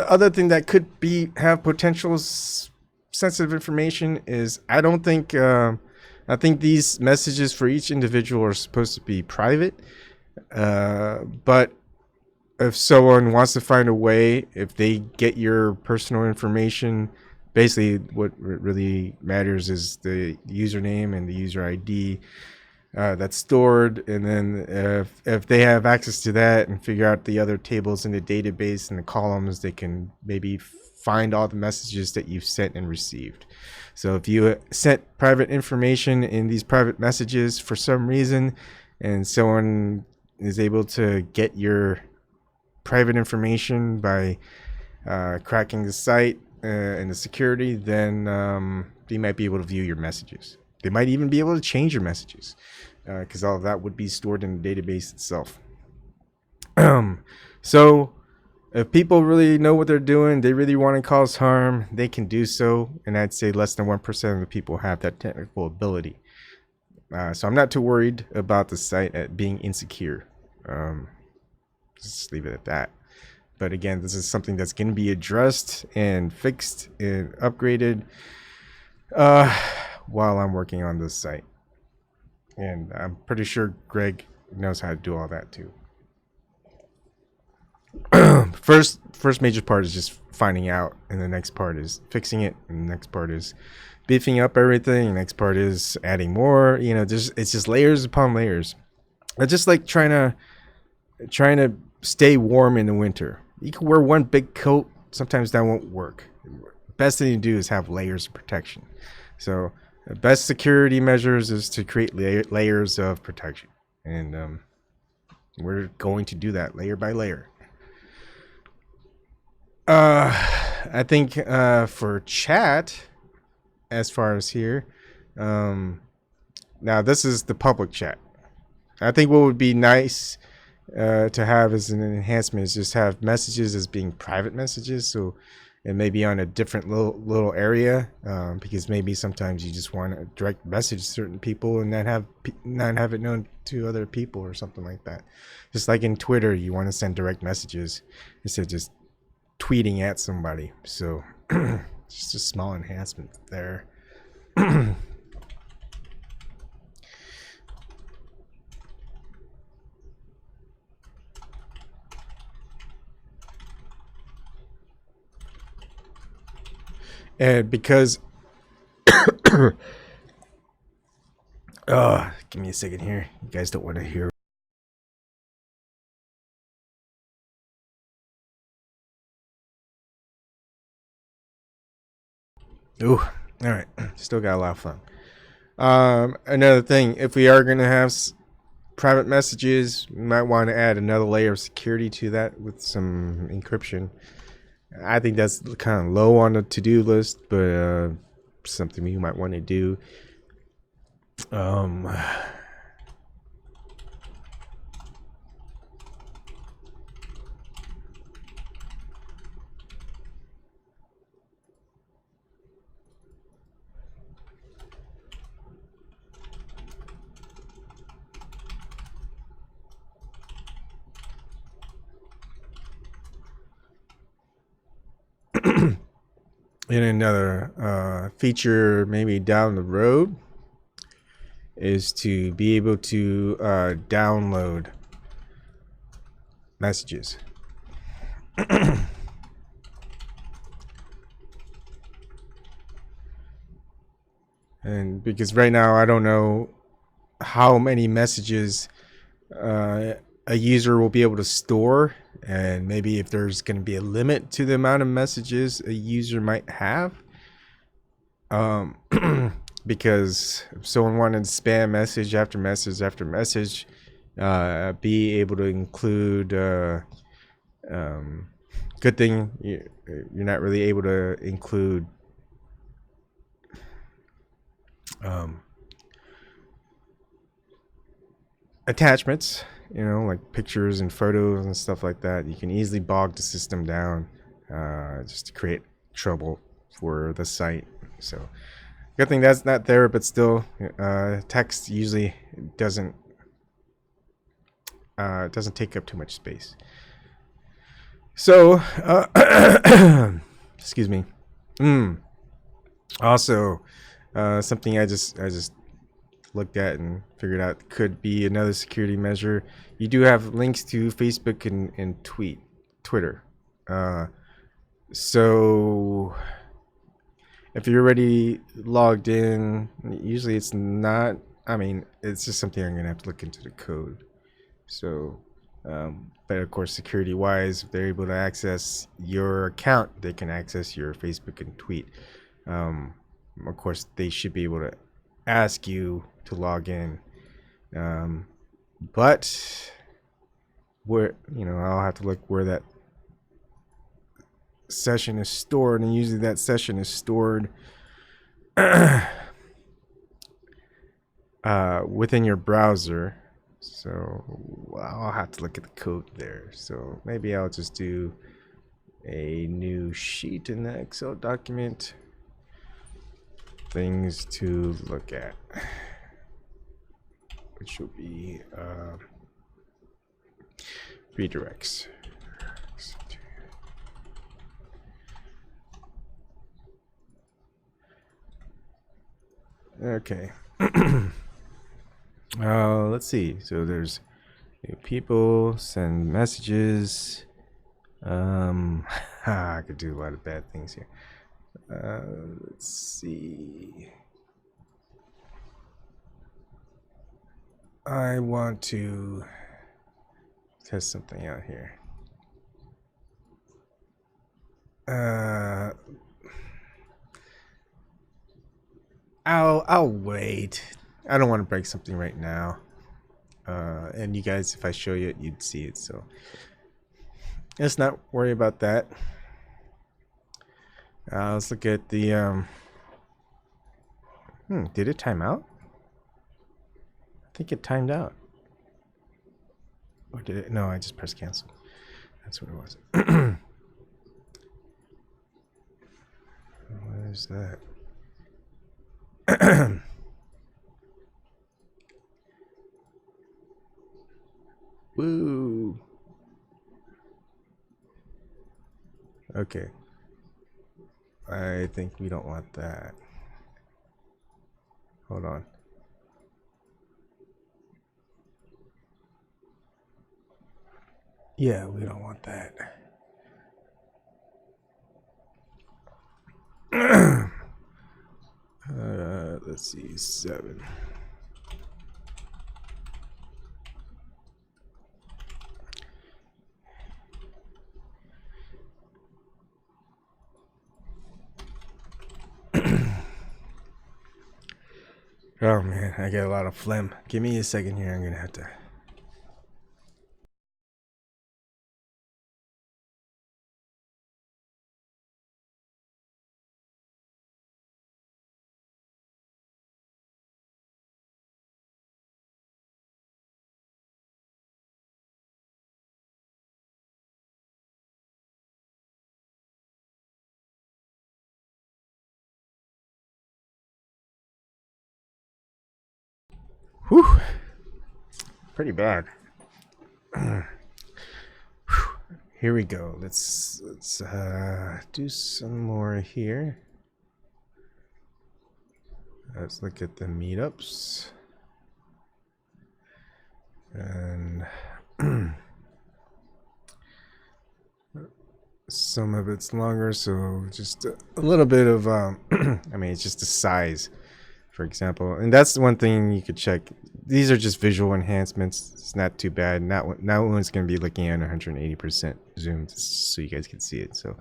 other thing that could have potential sensitive information is I think these messages for each individual are supposed to be private. But if someone wants to find a way, if they get your personal information, basically what really matters is the username and the user ID that's stored, and then if they have access to that and figure out the other tables in the database and the columns, they can maybe find all the messages that you've sent and received. So if you sent private information in these private messages for some reason, and someone is able to get your private information by cracking the site and the security, then they might be able to view your messages. They might even be able to change your messages, because all of that would be stored in the database itself. So if people really know what they're doing, they really want to cause harm, they can do so. And I'd say less than 1% of the people have that technical ability. So I'm not too worried about the site being insecure. Just leave it at that. But again, this is something that's going to be addressed and fixed and upgraded while I'm working on this site. And I'm pretty sure Greg knows how to do all that too. First major part is just finding out, and the next part is fixing it, and the next part is beefing up everything, and the next part is adding more. You know, it's just layers upon layers. It's just like trying to stay warm in the winter. You can wear one big coat, sometimes that won't work. Best thing to do is have layers of protection. So the best security measures is to create layers of protection, and we're going to do that layer by layer. I think for chat, as far as here, now this is the public chat. I think what would be nice to have as an enhancement is just have messages as being private messages. So it may be on a different little area, because maybe sometimes you just want to direct message certain people and not have it known to other people or something like that. Just like in Twitter, you want to send direct messages instead of just tweeting at somebody. So just a small enhancement there. And because give me a second here. You guys don't want to hear. Ooh, all right. Still got a lot of fun. Another thing, if we are going to have private messages, we might want to add another layer of security to that with some encryption. I think that's kind of low on the to-do list, but something you might want to do. And another feature maybe down the road is to be able to download messages. And because right now I don't know how many messages a user will be able to store, and maybe if there's going to be a limit to the amount of messages a user might have, because if someone wanted to spam message after message after message, be able to include good thing you're not really able to include attachments, you know, like pictures and photos and stuff like that. You can easily bog the system down just to create trouble for the site. So good thing that's not there, but still text usually doesn't take up too much space. So excuse me. Also something I just looked at and figured out could be another security measure. You do have links to Facebook and Twitter. So if you're already logged in, usually it's not. I mean, it's just something I'm gonna have to look into the code. So, but of course, security-wise, if they're able to access your account, they can access your Facebook and tweet. Of course, they should be able to ask you to log in. But where, I'll have to look where that session is stored, and usually that session is stored within your browser. So I'll have to look at the code there. So maybe I'll just do a new sheet in the Excel document. Things to look at, which will be redirects. Okay. Let's see. So there's people send messages. I could do a lot of bad things here. Let's see. I want to test something out here. I'll wait. I don't want to break something right now. And you guys, if I show you it, you'd see it. So let's not worry about that. Let's look at the. Did it time out? I think it timed out. Or did it? No, I just pressed cancel. That's what it was. What is that? Woo. Okay. I think we don't want that. Hold on. Yeah, we don't want that. Let's see, 7. Oh man, I get a lot of phlegm. Give me a second here. I'm gonna have to. Whew. Pretty bad. Here we go. Let's do some more here. Let's look at the meetups. And some of it's longer, so just a little bit of I mean, it's just the size, for example. And that's the one thing you could check. These are just visual enhancements. It's not too bad. That one's going to be looking at 180% zoom, so you guys can see it. So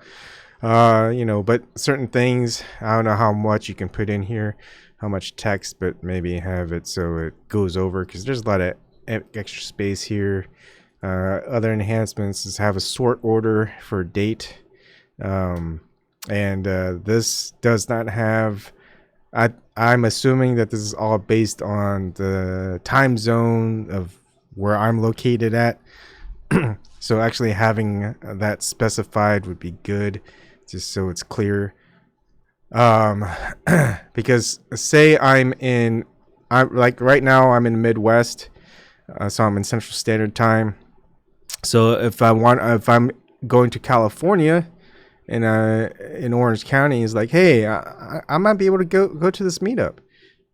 but certain things, I don't know how much you can put in here, how much text, but maybe have it so it goes over, because there's a lot of extra space here. Other enhancements is have a sort order for date, and this does not have. I'm assuming that this is all based on the time zone of where I'm located at. So actually having that specified would be good, just so it's clear. Because say I'm like right now I'm in the Midwest, so I'm in Central Standard Time. So if I'm going to California, in Orange County, is like, hey, I might be able to go to this meetup,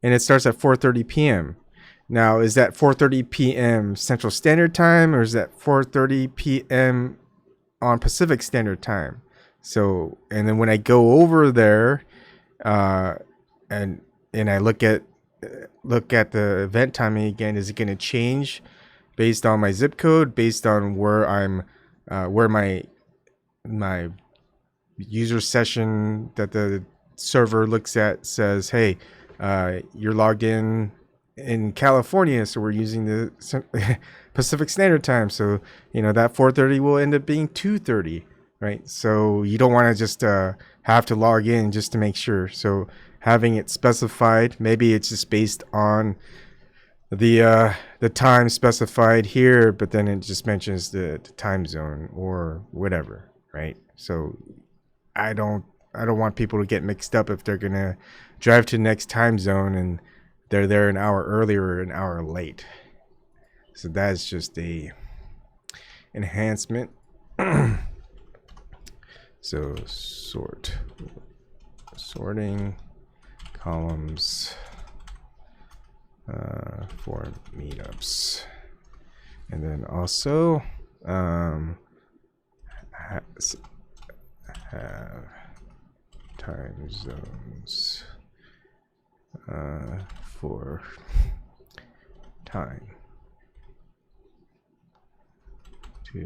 and it starts at 4:30 p.m. Now, is that 4:30 p.m. Central Standard Time, or is that 4:30 p.m. on Pacific Standard Time? So, and then when I go over there, and I look at the event timing again, is it going to change based on my zip code, based on where I'm, where my user session that the server looks at says, hey, you're logged in California, so we're using the Pacific Standard Time. So, that 4:30 will end up being 2:30, right? So you don't want to just have to log in just to make sure. So having it specified, maybe it's just based on the time specified here, but then it just mentions the time zone or whatever, right? So I don't want people to get mixed up if they're gonna drive to the next time zone and they're there an hour earlier or an hour late. So that's just a enhancement. So sorting columns for meetups, and then also have time zones for time to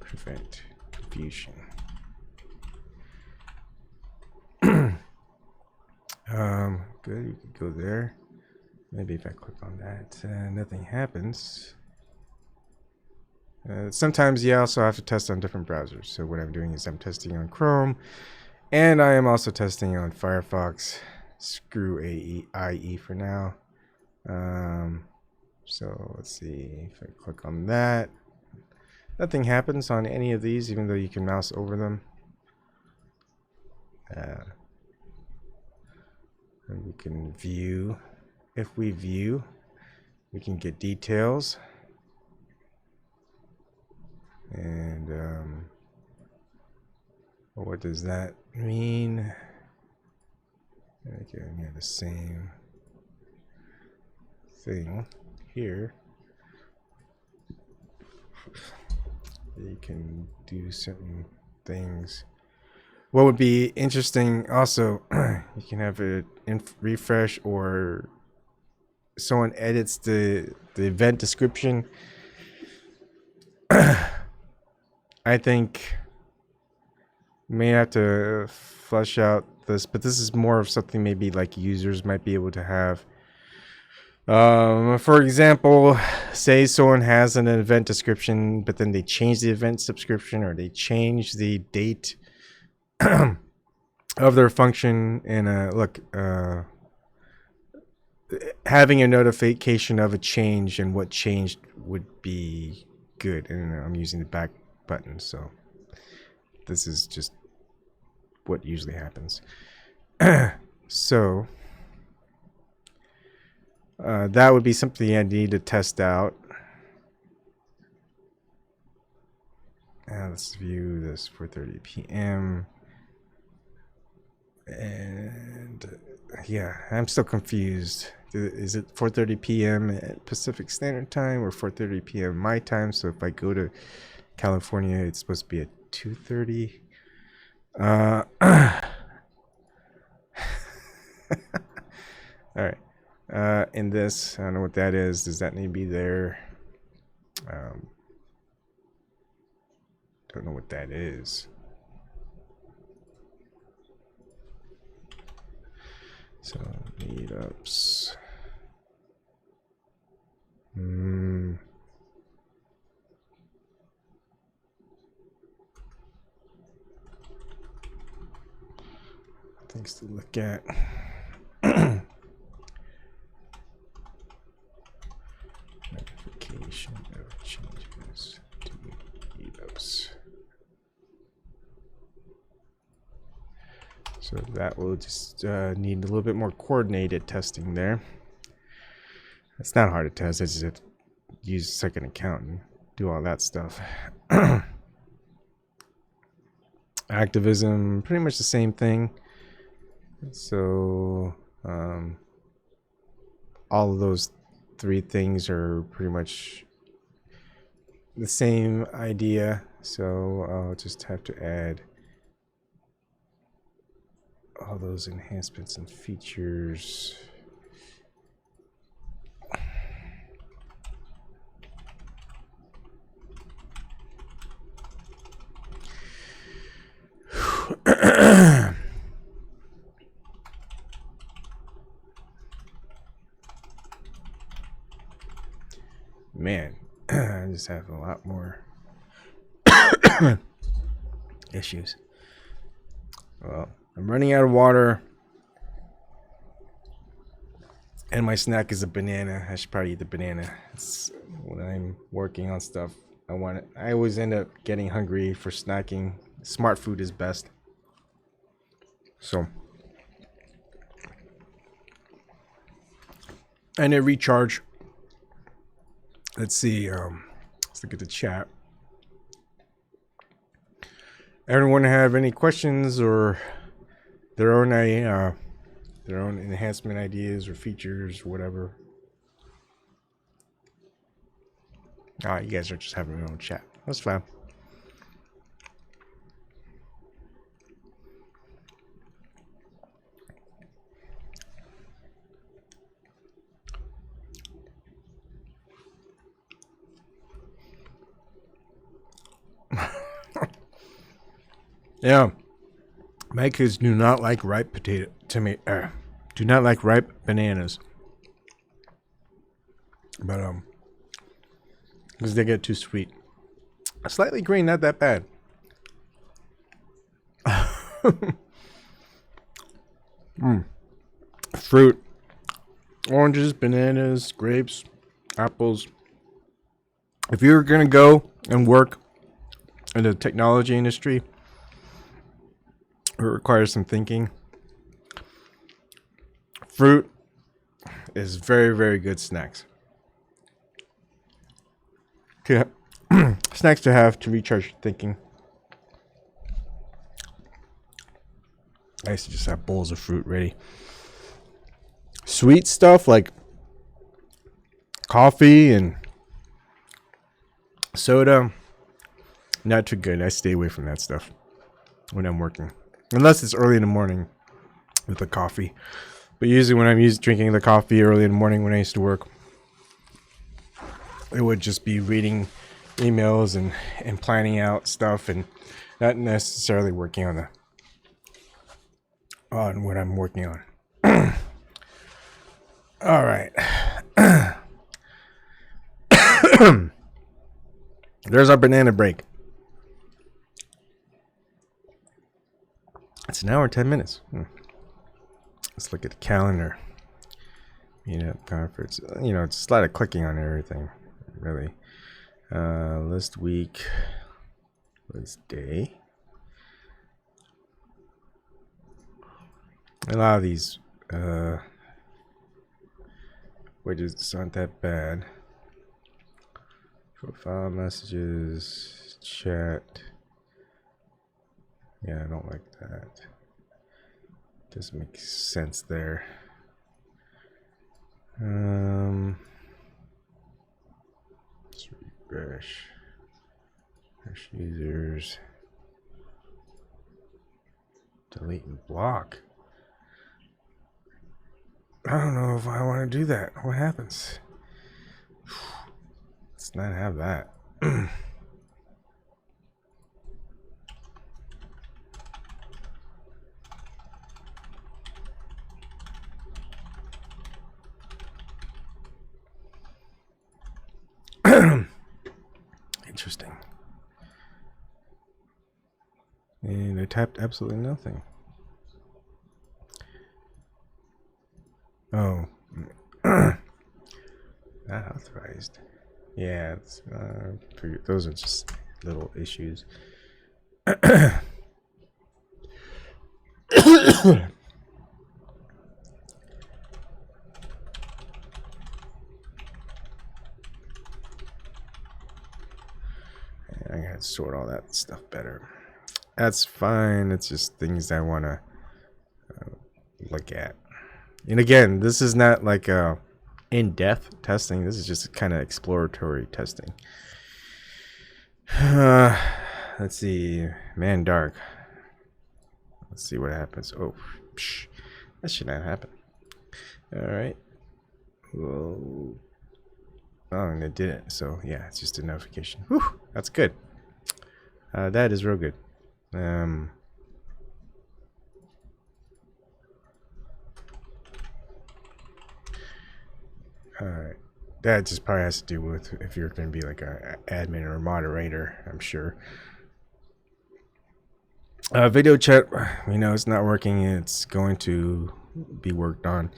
prevent confusion. Good, you can go there. Maybe if I click on that, nothing happens. Sometimes you also have to test on different browsers. So what I'm doing is I'm testing on Chrome, and I am also testing on Firefox. Screw IE for now. So let's see if I click on that. Nothing happens on any of these, even though you can mouse over them. And we can view. If we view, we can get details. And what does that mean? Okay, we have the same thing here. You can do certain things. What would be interesting also, you can have it in refresh, or someone edits the event description. I think may have to flesh out this, but this is more of something maybe like users might be able to have. For example, say someone has an event description, but then they change the event subscription, or they change the date of their function. And having a notification of a change and what changed would be good. And I'm using the back button, so this is just what usually happens. So that would be something I need to test out. Let's view this 4:30 p.m. And yeah, I'm still confused. Is it 4:30 p.m. at Pacific Standard Time or 4:30 p.m. my time? So if I go to California, it's supposed to be at 2:30. All right. In this, I don't know what that is. Does that need to be there? Don't know what that is. So meetups. Things to look at. Notification of changes to meetups. So that will just need a little bit more coordinated testing there. It's not hard to test. I just have to use a second account and do all that stuff. Activism, pretty much the same thing. So all of those three things are pretty much the same idea. So I'll just have to add all those enhancements and features. Man, I just have a lot more issues. Well, I'm running out of water, and my snack is a banana. I should probably eat the banana. It's when I'm working on stuff. I always end up getting hungry for snacking. Smart food is best. So, and a recharge. Let's see. Let's look at the chat. Everyone have any questions or their own enhancement ideas or features or whatever? You guys are just having your own chat. That's fine. Yeah, my kids do not like ripe do not like ripe bananas. But because they get too sweet. Slightly green, not that bad. Fruit, oranges, bananas, grapes, apples. If you're gonna go and work in the technology industry, it requires some thinking. Fruit is very, very good snacks. Snacks to have to recharge your thinking. I used to just have bowls of fruit ready. Sweet stuff like coffee and soda, not too good. I stay away from that stuff when I'm working. Unless it's early in the morning with the coffee. But usually when I'm drinking the coffee early in the morning when I used to work, it would just be reading emails and planning out stuff and not necessarily working on what I'm working on. All right. There's our banana break. It's an hour and 10 minutes. Let's look at the calendar. Meetup conference. It's a lot of clicking on everything, really. List week. List day. A lot of these widgets aren't that bad. Profile messages, chat. Yeah, I don't like that. Doesn't make sense there. Let's refresh. Refresh users. Delete and block. I don't know if I want to do that. What happens? Let's not have that. Interesting. And I tapped absolutely nothing. Oh. Not authorized. Yeah, it's, those are just little issues. I gotta sort all that stuff better. That's fine. It's just things I want to look at. And again, this is not like a in-depth testing. This is just kind of exploratory testing. Let's see, Man Dark. Let's see what happens. Oh, that should not happen. All right. Well, oh, and it didn't. So yeah, it's just a notification. Whew, that's good. That is real good. Alright. That just probably has to do with if you're going to be like a admin or a moderator, I'm sure. Video chat, we know it's not working. It's going to be worked on.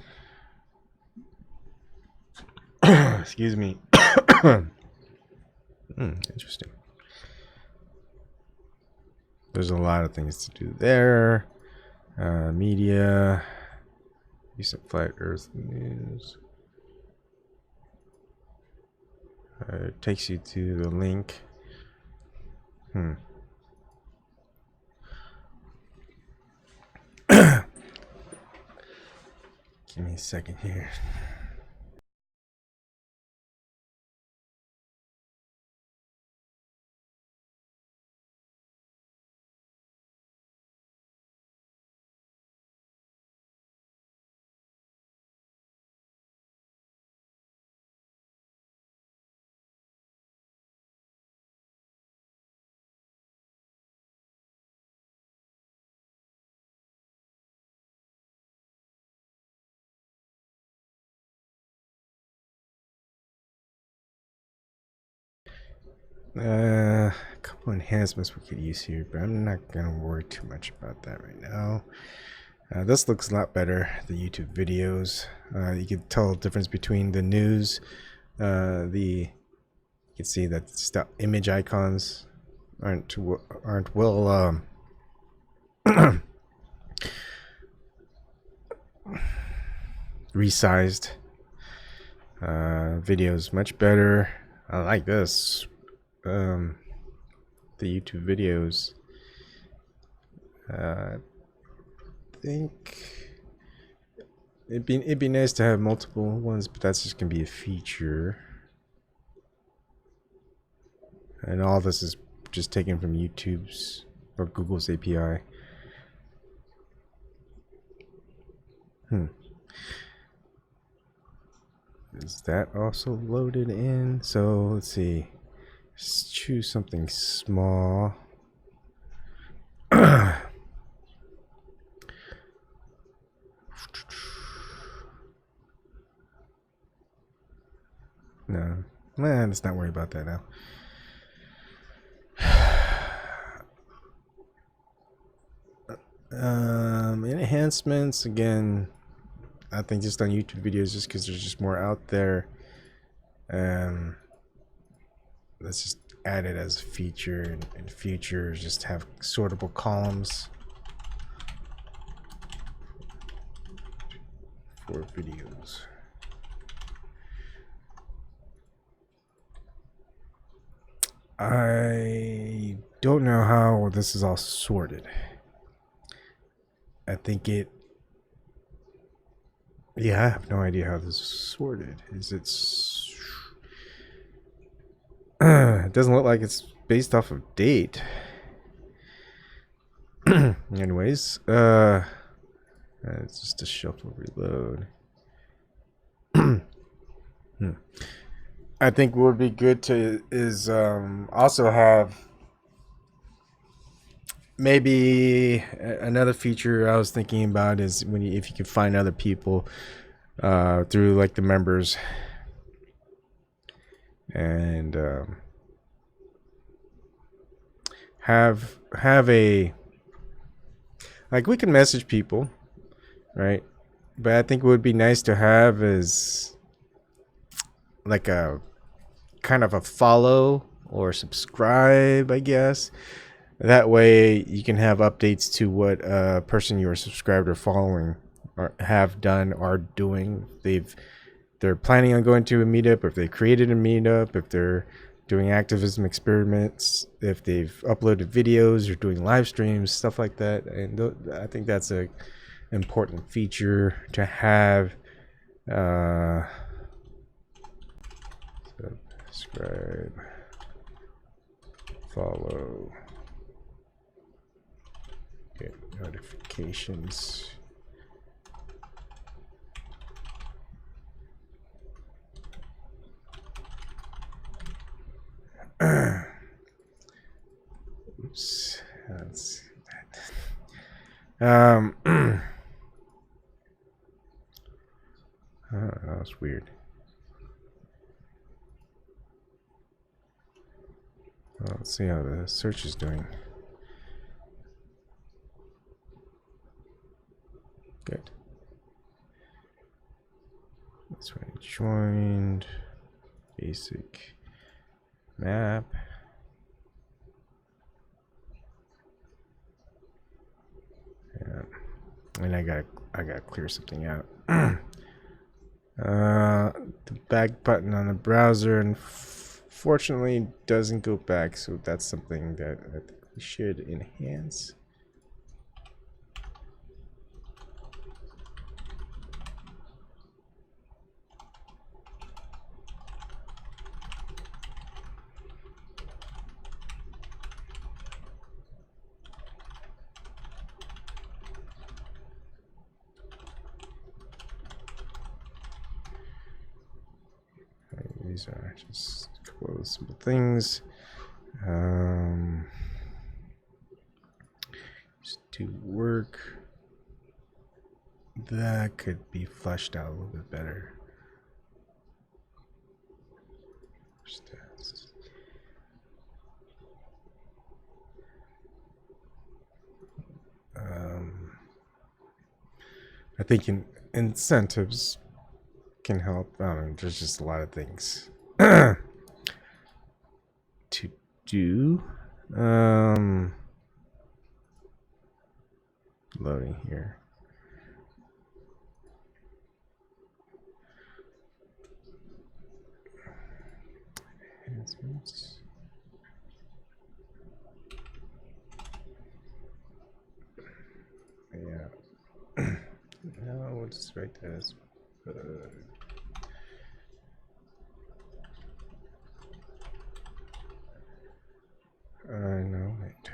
Excuse me. Interesting. There's a lot of things to do there. Media. Recent Flat Earth News. It takes you to the link. Give me a second here. A couple enhancements we could use here, but I'm not gonna worry too much about that right now. This looks a lot better, the YouTube videos. You can tell the difference between the news. You can see that the image icons aren't well resized. Videos much better. I like this. The YouTube videos. I think it'd be nice to have multiple ones, but that's just gonna be a feature. And all this is just taken from YouTube's or Google's API. Is that also loaded in? So let's see. Let's choose something small. No, let's not worry about that now. Enhancements again. I think just on YouTube videos, just because there's just more out there. Let's just add it as a feature, and in future just have sortable columns for videos. I don't know how this is all sorted. I think I have no idea how this is sorted. It doesn't look like it's based off of date. Anyways, it's just a shuffle reload. I think what would be good to is also have maybe another feature I was thinking about is if you could find other people through like the members, and have a, like, we can message people, right? But I think what would be nice to have is like a kind of a follow or subscribe, I guess. That way you can have updates to what a person you are subscribed or following or have done or doing. They're planning on going to a meetup, or if they created a meetup, if they're doing activism experiments, if they've uploaded videos or doing live streams, stuff like that. And I think that's a important feature to have. Subscribe, follow, get notifications. Oops, that's that. Oh, that was weird. Well, let's see how the search is doing. Good. That's when I joined. Basic map. Yeah. And I gotta clear something out. The back button on the browser unfortunately doesn't go back, so that's something that I think we should enhance. These are just a couple of simple things. Just do work. That could be fleshed out a little bit better. I think incentives can help. There's just a lot of things to do. Loading here. Enhancements. Yeah. No, we'll just write that as no, wait.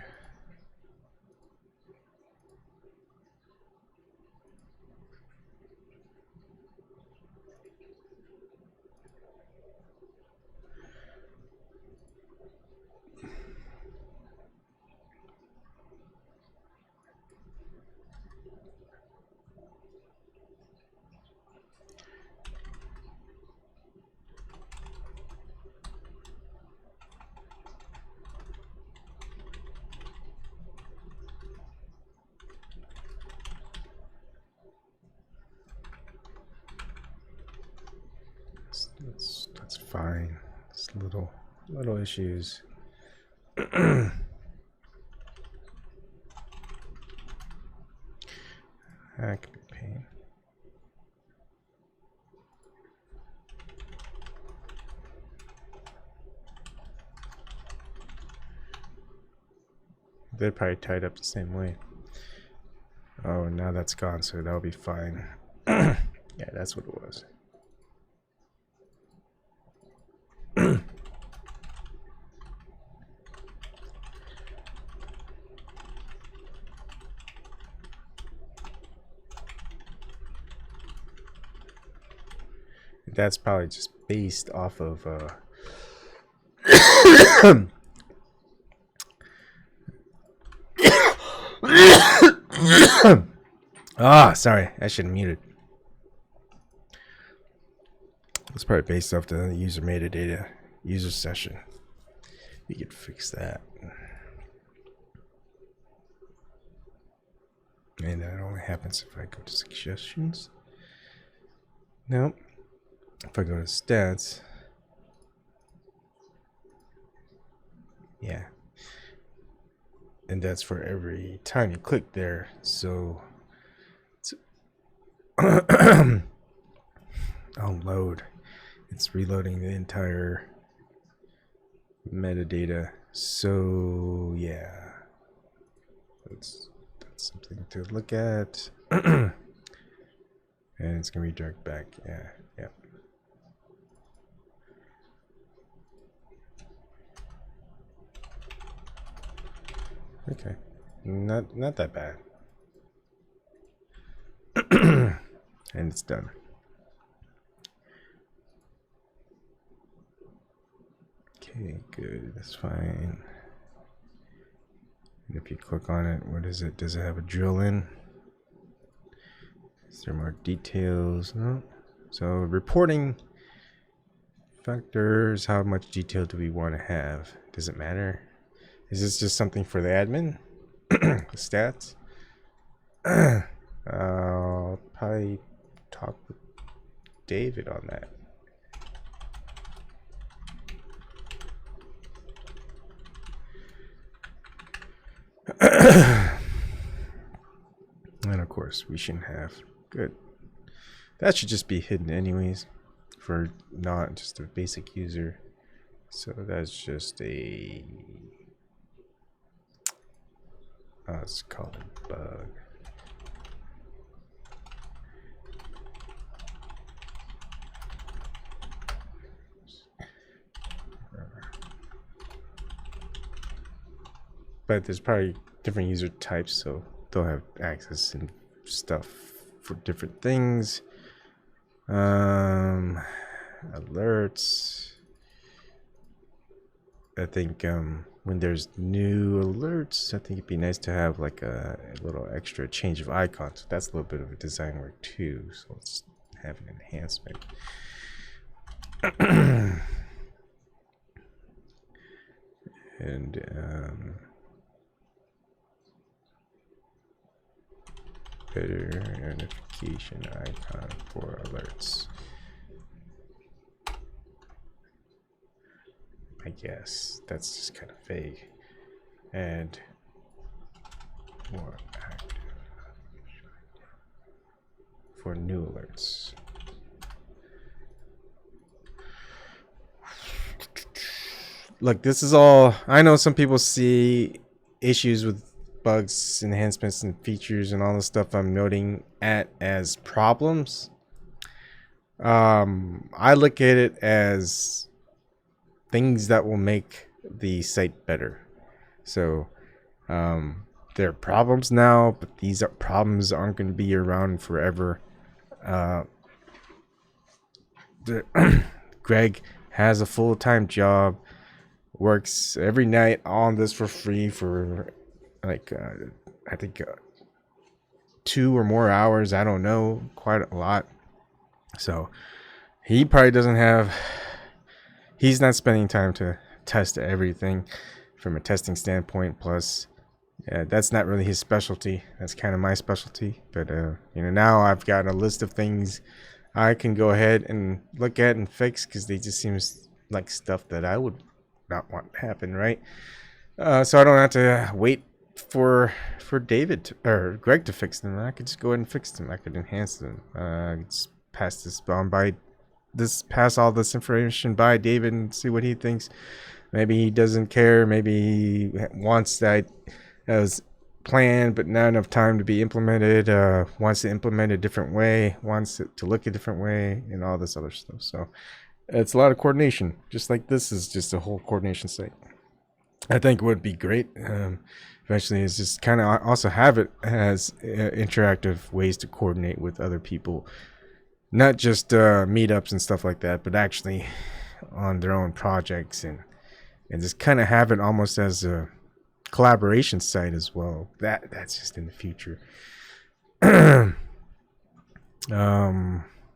That's fine. It's little issues. That could be a pain. They're probably tied up the same way. Oh, now that's gone, so that'll be fine. Yeah, that's what it was. That's probably just based off of sorry, I should have muted. It's probably based off the user metadata user session. You could fix that. And that only happens if I go to suggestions. Nope. If I go to stats, yeah, and that's for every time you click there. So I'll load. It's reloading the entire metadata. So yeah, that's something to look at. And it's gonna be dragged back. Yeah. Okay, not that bad. And it's done. Okay, good. That's fine. And if you click on it, what is it? Does it have a drill in? Is there more details? No. So reporting factors. How much detail do we want to have? Does it matter? Is this just something for the admin? Stats? I'll probably talk with David on that. And of course, we shouldn't have. Good. That should just be hidden anyways for not just a basic user. So that's just a... let's call it bug. But there's probably different user types, so they'll have access and stuff for different things. Alerts. I think when there's new alerts, I think it'd be nice to have like a little extra change of icon. So that's a little bit of a design work too. So let's have an enhancement. And better notification icon for alerts. I guess that's just kind of vague. And more active for new alerts. Look, this is all, I know some people see issues with bugs, enhancements, and features and all the stuff I'm noting at as problems. I look at it as things that will make the site better. So there are problems now, but these problems aren't going to be around forever. Greg has a full-time job, works every night on this for free for like I think 2 or more hours. I don't know, quite a lot. So he probably doesn't have, he's not spending time to test everything from a testing standpoint. Plus, that's not really his specialty. That's kind of my specialty. But now I've got a list of things I can go ahead and look at and fix, because they just seems like stuff that I would not want to happen, right? So I don't have to wait for David or Greg to fix them. I could just go ahead and fix them. I could enhance them. Just pass all this information by David and see what he thinks. Maybe he doesn't care. Maybe he wants that as planned, but not enough time to be implemented. Wants to implement a different way. Wants it to look a different way, and all this other stuff. So it's a lot of coordination. Just like this is just a whole coordination site. I think it would be great. Eventually, is just kind of also have it as interactive ways to coordinate with other people, not just meetups and stuff like that, but actually on their own projects, and just kind of have it almost as a collaboration site as well. That's just in the future.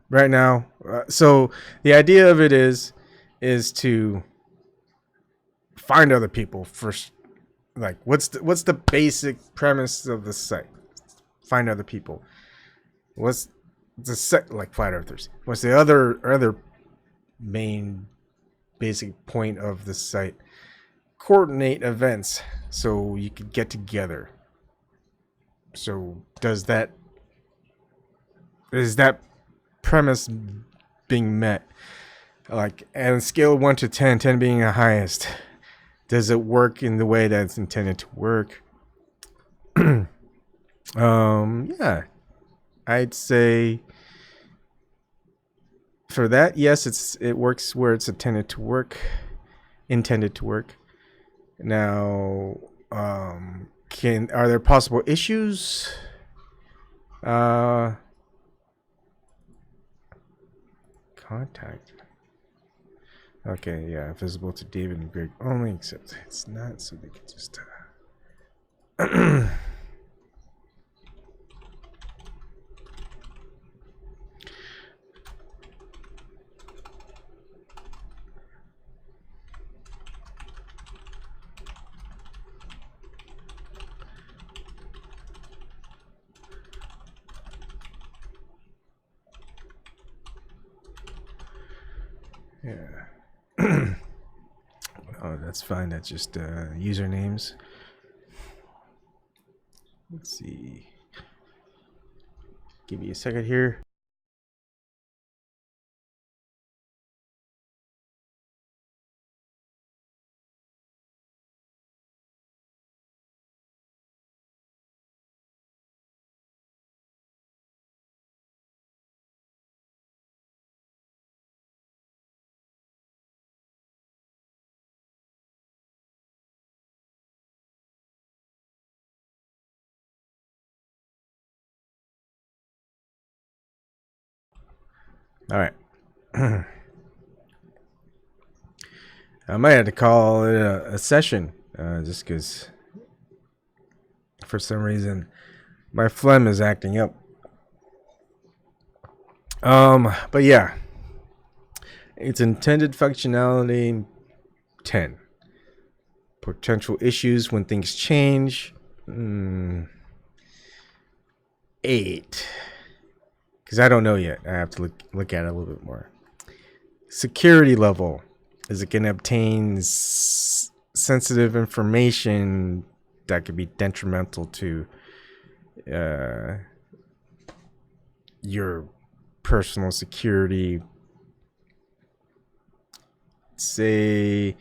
Right now, so the idea of it is to find other people first. Like, what's the basic premise of the site? Find other people. What's the set, like flat earthers? What's the other main basic point of the site? Coordinate events so you could get together. So is that premise being met? Like, and scale 1 to 10, 10 being the highest. Does it work in the way that it's intended to work? Yeah, I'd say for that, yes, it works where it's intended to work. Now, are there possible issues? Contact. Okay, yeah, visible to David and Greg only, except it's not, so they can just. Yeah. Oh, that's fine. That's just usernames. Let's see. Give me a second here. All right. I might have to call it a session, just because for some reason my phlegm is acting up. But yeah, its intended functionality 10. Potential issues when things change 8. Because I don't know yet. I have to look at it a little bit more. Security level. Is it going to obtain sensitive information that could be detrimental to your personal security? Say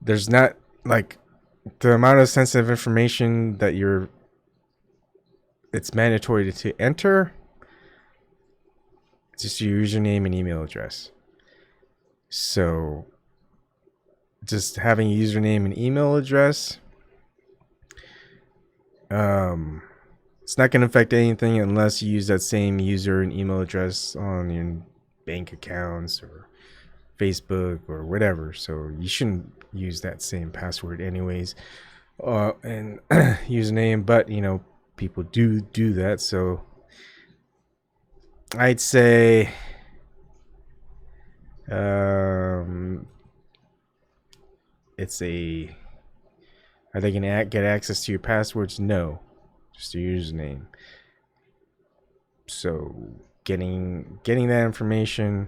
there's not like the amount of sensitive information that it's mandatory to enter. It's just your username and email address. So just having a username and email address, it's not going to affect anything unless you use that same user and email address on your bank accounts or Facebook or whatever. So you shouldn't use that same password anyways, and username. But people do that. So I'd say it's a. Are they going to get access to your passwords? No, just your username. So getting that information,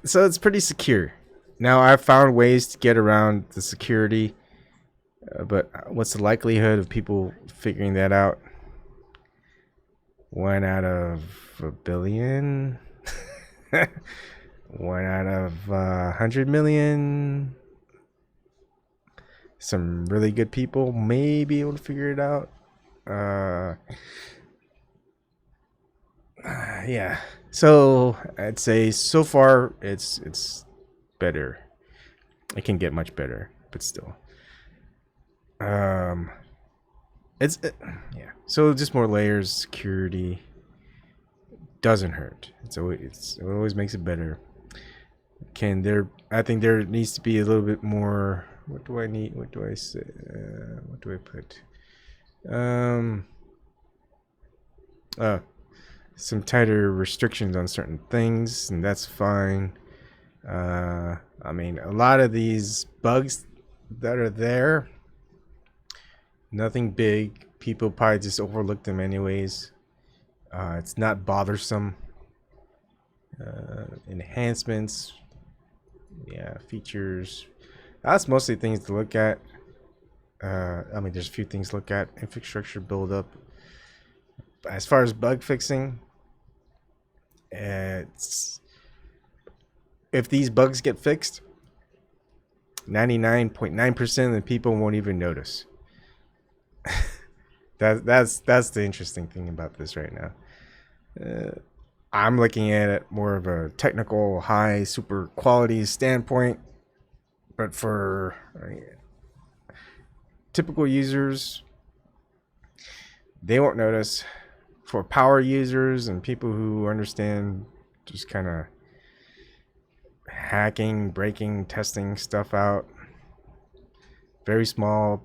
so it's pretty secure. Now I've found ways to get around the security, but what's the likelihood of people figuring that out? 1 out of a billion. 1 out of 100 million. Some really good people may be able to figure it out. Yeah. So I'd say so far it's better. It can get much better, but still. Yeah. So just more layers, security doesn't hurt. It always makes it better. I think there needs to be a little bit more. What do I need? What do I say? What do I put? Some tighter restrictions on certain things, and that's fine. I mean, a lot of these bugs that are there, nothing big. People probably just overlook them anyways. It's not bothersome. Enhancements, yeah, features. That's mostly things to look at. I mean, there's a few things to look at. Infrastructure buildup. As far as bug fixing, if these bugs get fixed, 99.9% of the people won't even notice. That's the interesting thing about this right now. I'm looking at it more of a technical, high, super quality standpoint, but for typical users, they won't notice. For power users and people who understand just kind of hacking, breaking, testing stuff out, very small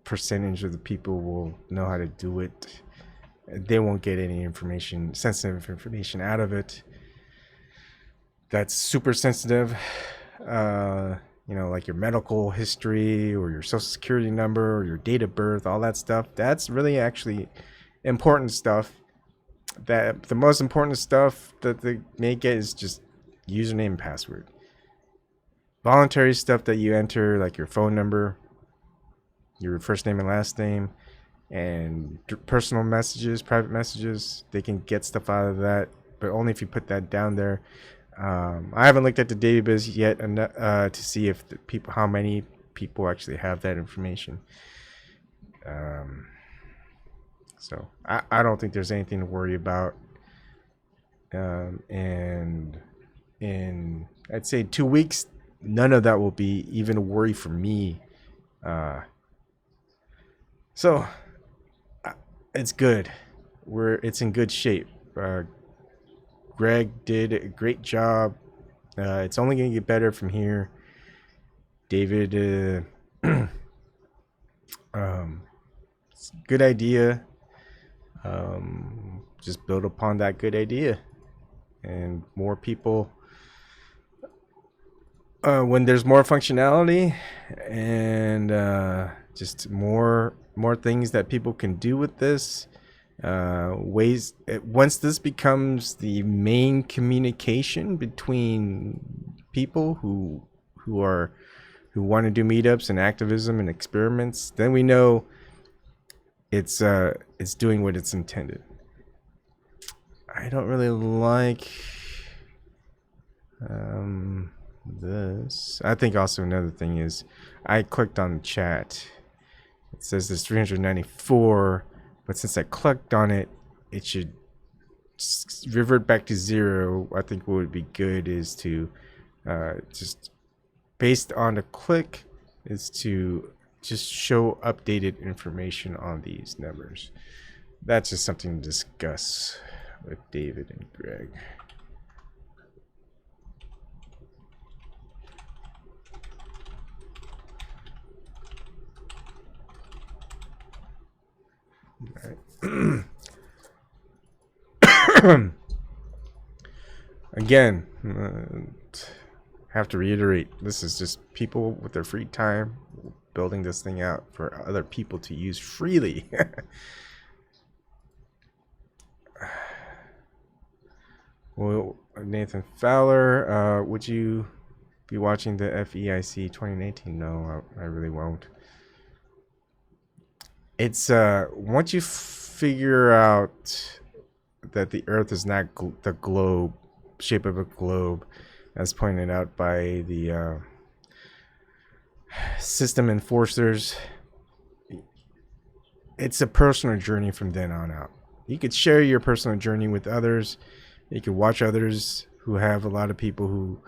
percentage of the people will know how to do it. They won't get any information, sensitive information out of it. That's super sensitive. Like your medical history or your social security number or your date of birth, all that stuff. That's really actually important stuff. That the most important stuff that they may get is just username and password. Voluntary stuff that you enter, like your phone number, your first name and last name, and personal messages, private messages, they can get stuff out of that, but only if you put that down there. I haven't looked at the database yet to see if how many people actually have that information. So I don't think there's anything to worry about. And in, I'd say 2 weeks, none of that will be even a worry for me. So it's good. It's in good shape. Greg did a great job. It's only going to get better from here. David, good idea. Just build upon that good idea, and more people. When there's more functionality and just more things that people can do with this, once this becomes the main communication between people who want to do meetups and activism and experiments, then we know it's doing what it's intended. I don't really like this. I think also another thing is I clicked on the chat. It says there's 394, but since I clicked on it, it should revert back to 0. I think what would be good is to just based on the click is to just show updated information on these numbers. That's just something to discuss with David and Greg. All right. Again, have to reiterate, this is just people with their free time building this thing out for other people to use freely. Well, Nathan Fowler, would you be watching the FEIC 2019? No, I really won't. It's once you figure out that the Earth is not the globe, shape of a globe, as pointed out by the system enforcers, it's a personal journey from then on out. You could share your personal journey with others. You could watch others who have a lot of people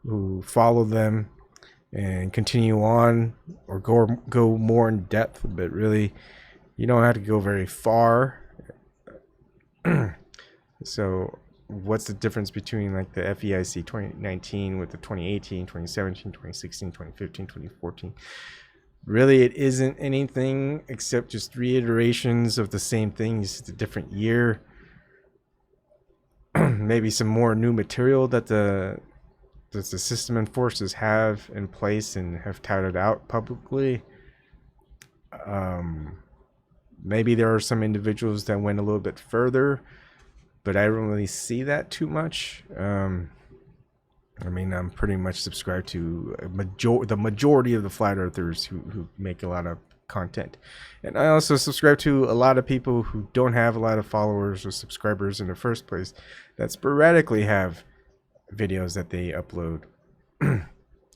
who follow them and continue on, or go more in depth. But really, you don't have to go very far. So what's the difference between like the FEIC 2019 with the 2018, 2017, 2016, 2015, 2014? Really, it isn't anything except just reiterations of the same things. It's a different year. Maybe some more new material that the system enforcers have in place and have touted out publicly. Maybe there are some individuals that went a little bit further, but I don't really see that too much. I mean, I'm pretty much subscribed to the majority of the flat earthers who make a lot of content. And I also subscribe to a lot of people who don't have a lot of followers or subscribers in the first place that sporadically have videos that they upload.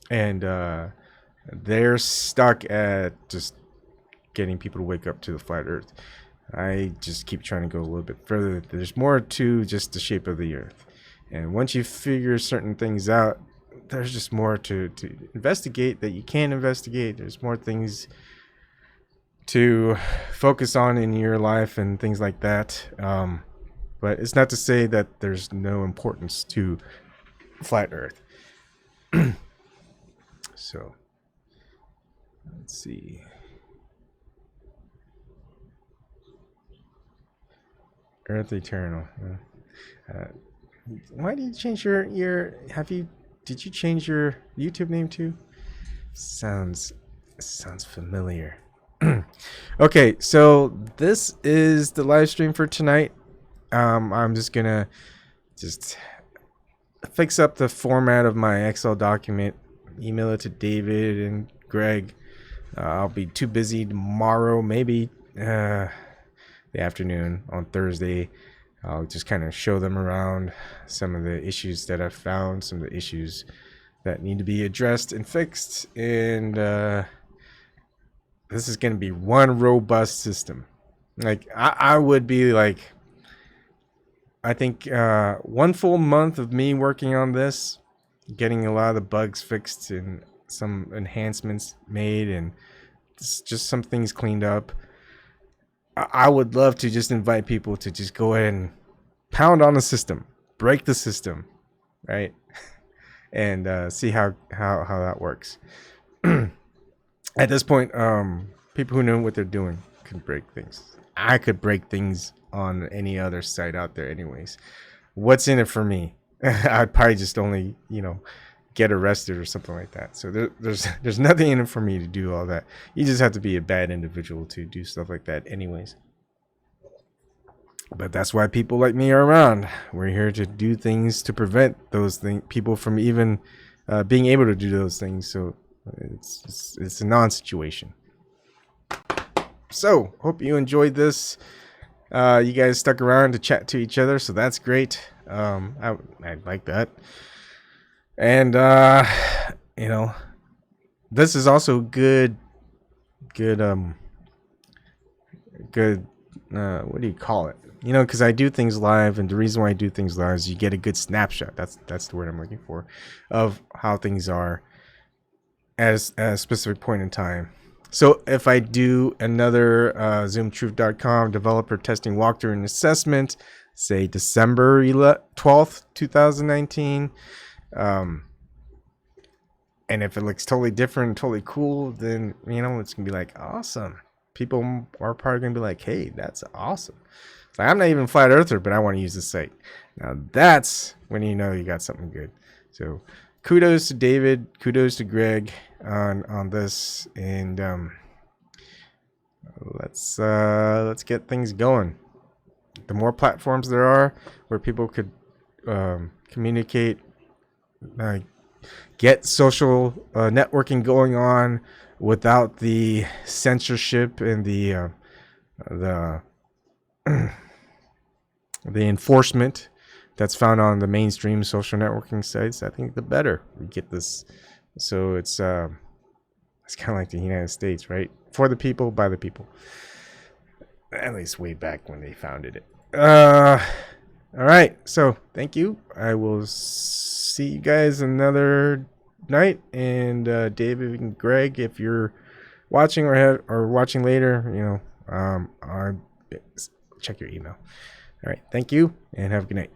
And they're stuck at just getting people to wake up to the flat Earth. I just keep trying to go a little bit further. There's more to just the shape of the Earth, and once you figure certain things out, there's just more to investigate that you can investigate. There's more things to focus on in your life and things like that. But it's not to say that there's no importance to flat Earth. So let's see. Earth Eternal. Why did you change your did you change your YouTube name too? Sounds familiar. Okay, so this is the live stream for tonight. I'm just gonna fix up the format of my Excel document, email it to David and Greg. I'll be too busy tomorrow, maybe the afternoon on Thursday. I'll just kind of show them around some of the issues that I've found, some of the issues that need to be addressed and fixed, and this is going to be one robust system. Like I would be like, I think 1 full month of me working on this, getting a lot of the bugs fixed and some enhancements made and just some things cleaned up. I would love to just invite people to just go ahead and pound on the system, break the system, right? And see how that works. At this point, people who know what they're doing can break things. I could break things on any other site out there anyways. What's in it for me? I'd probably just only, get arrested or something like that. So there's nothing in it for me to do all that. You just have to be a bad individual to do stuff like that anyways. But that's why people like me are around. We're here to do things to prevent those people from even being able to do those things. So it's a non-situation. So hope you enjoyed this. You guys stuck around to chat to each other, so that's great. I like that. And this is also good what do you call it? Because I do things live, and the reason why I do things live is you get a good snapshot. That's the word I'm looking for, of how things are at a specific point in time. So if I do another zoomtruth.com developer testing walkthrough and assessment, say December 12th, 2019, and if it looks totally different, totally cool, then, it's going to be like, awesome. People are probably going to be like, hey, that's awesome. It's like, I'm not even a flat earther, but I want to use this site. Now that's when you know you got something good. So kudos to David, kudos to Greg on this, and let's get things going. The more platforms there are where people could communicate, get social networking going on without the censorship and the enforcement that's found on the mainstream social networking sites, I think the better we get this. So it's kind of like the United States, right? For the people, by the people. At least way back when they founded it. All right. So thank you. I will see you guys another night. And David and Greg, if you're watching or watching later, check your email. All right. Thank you and have a good night.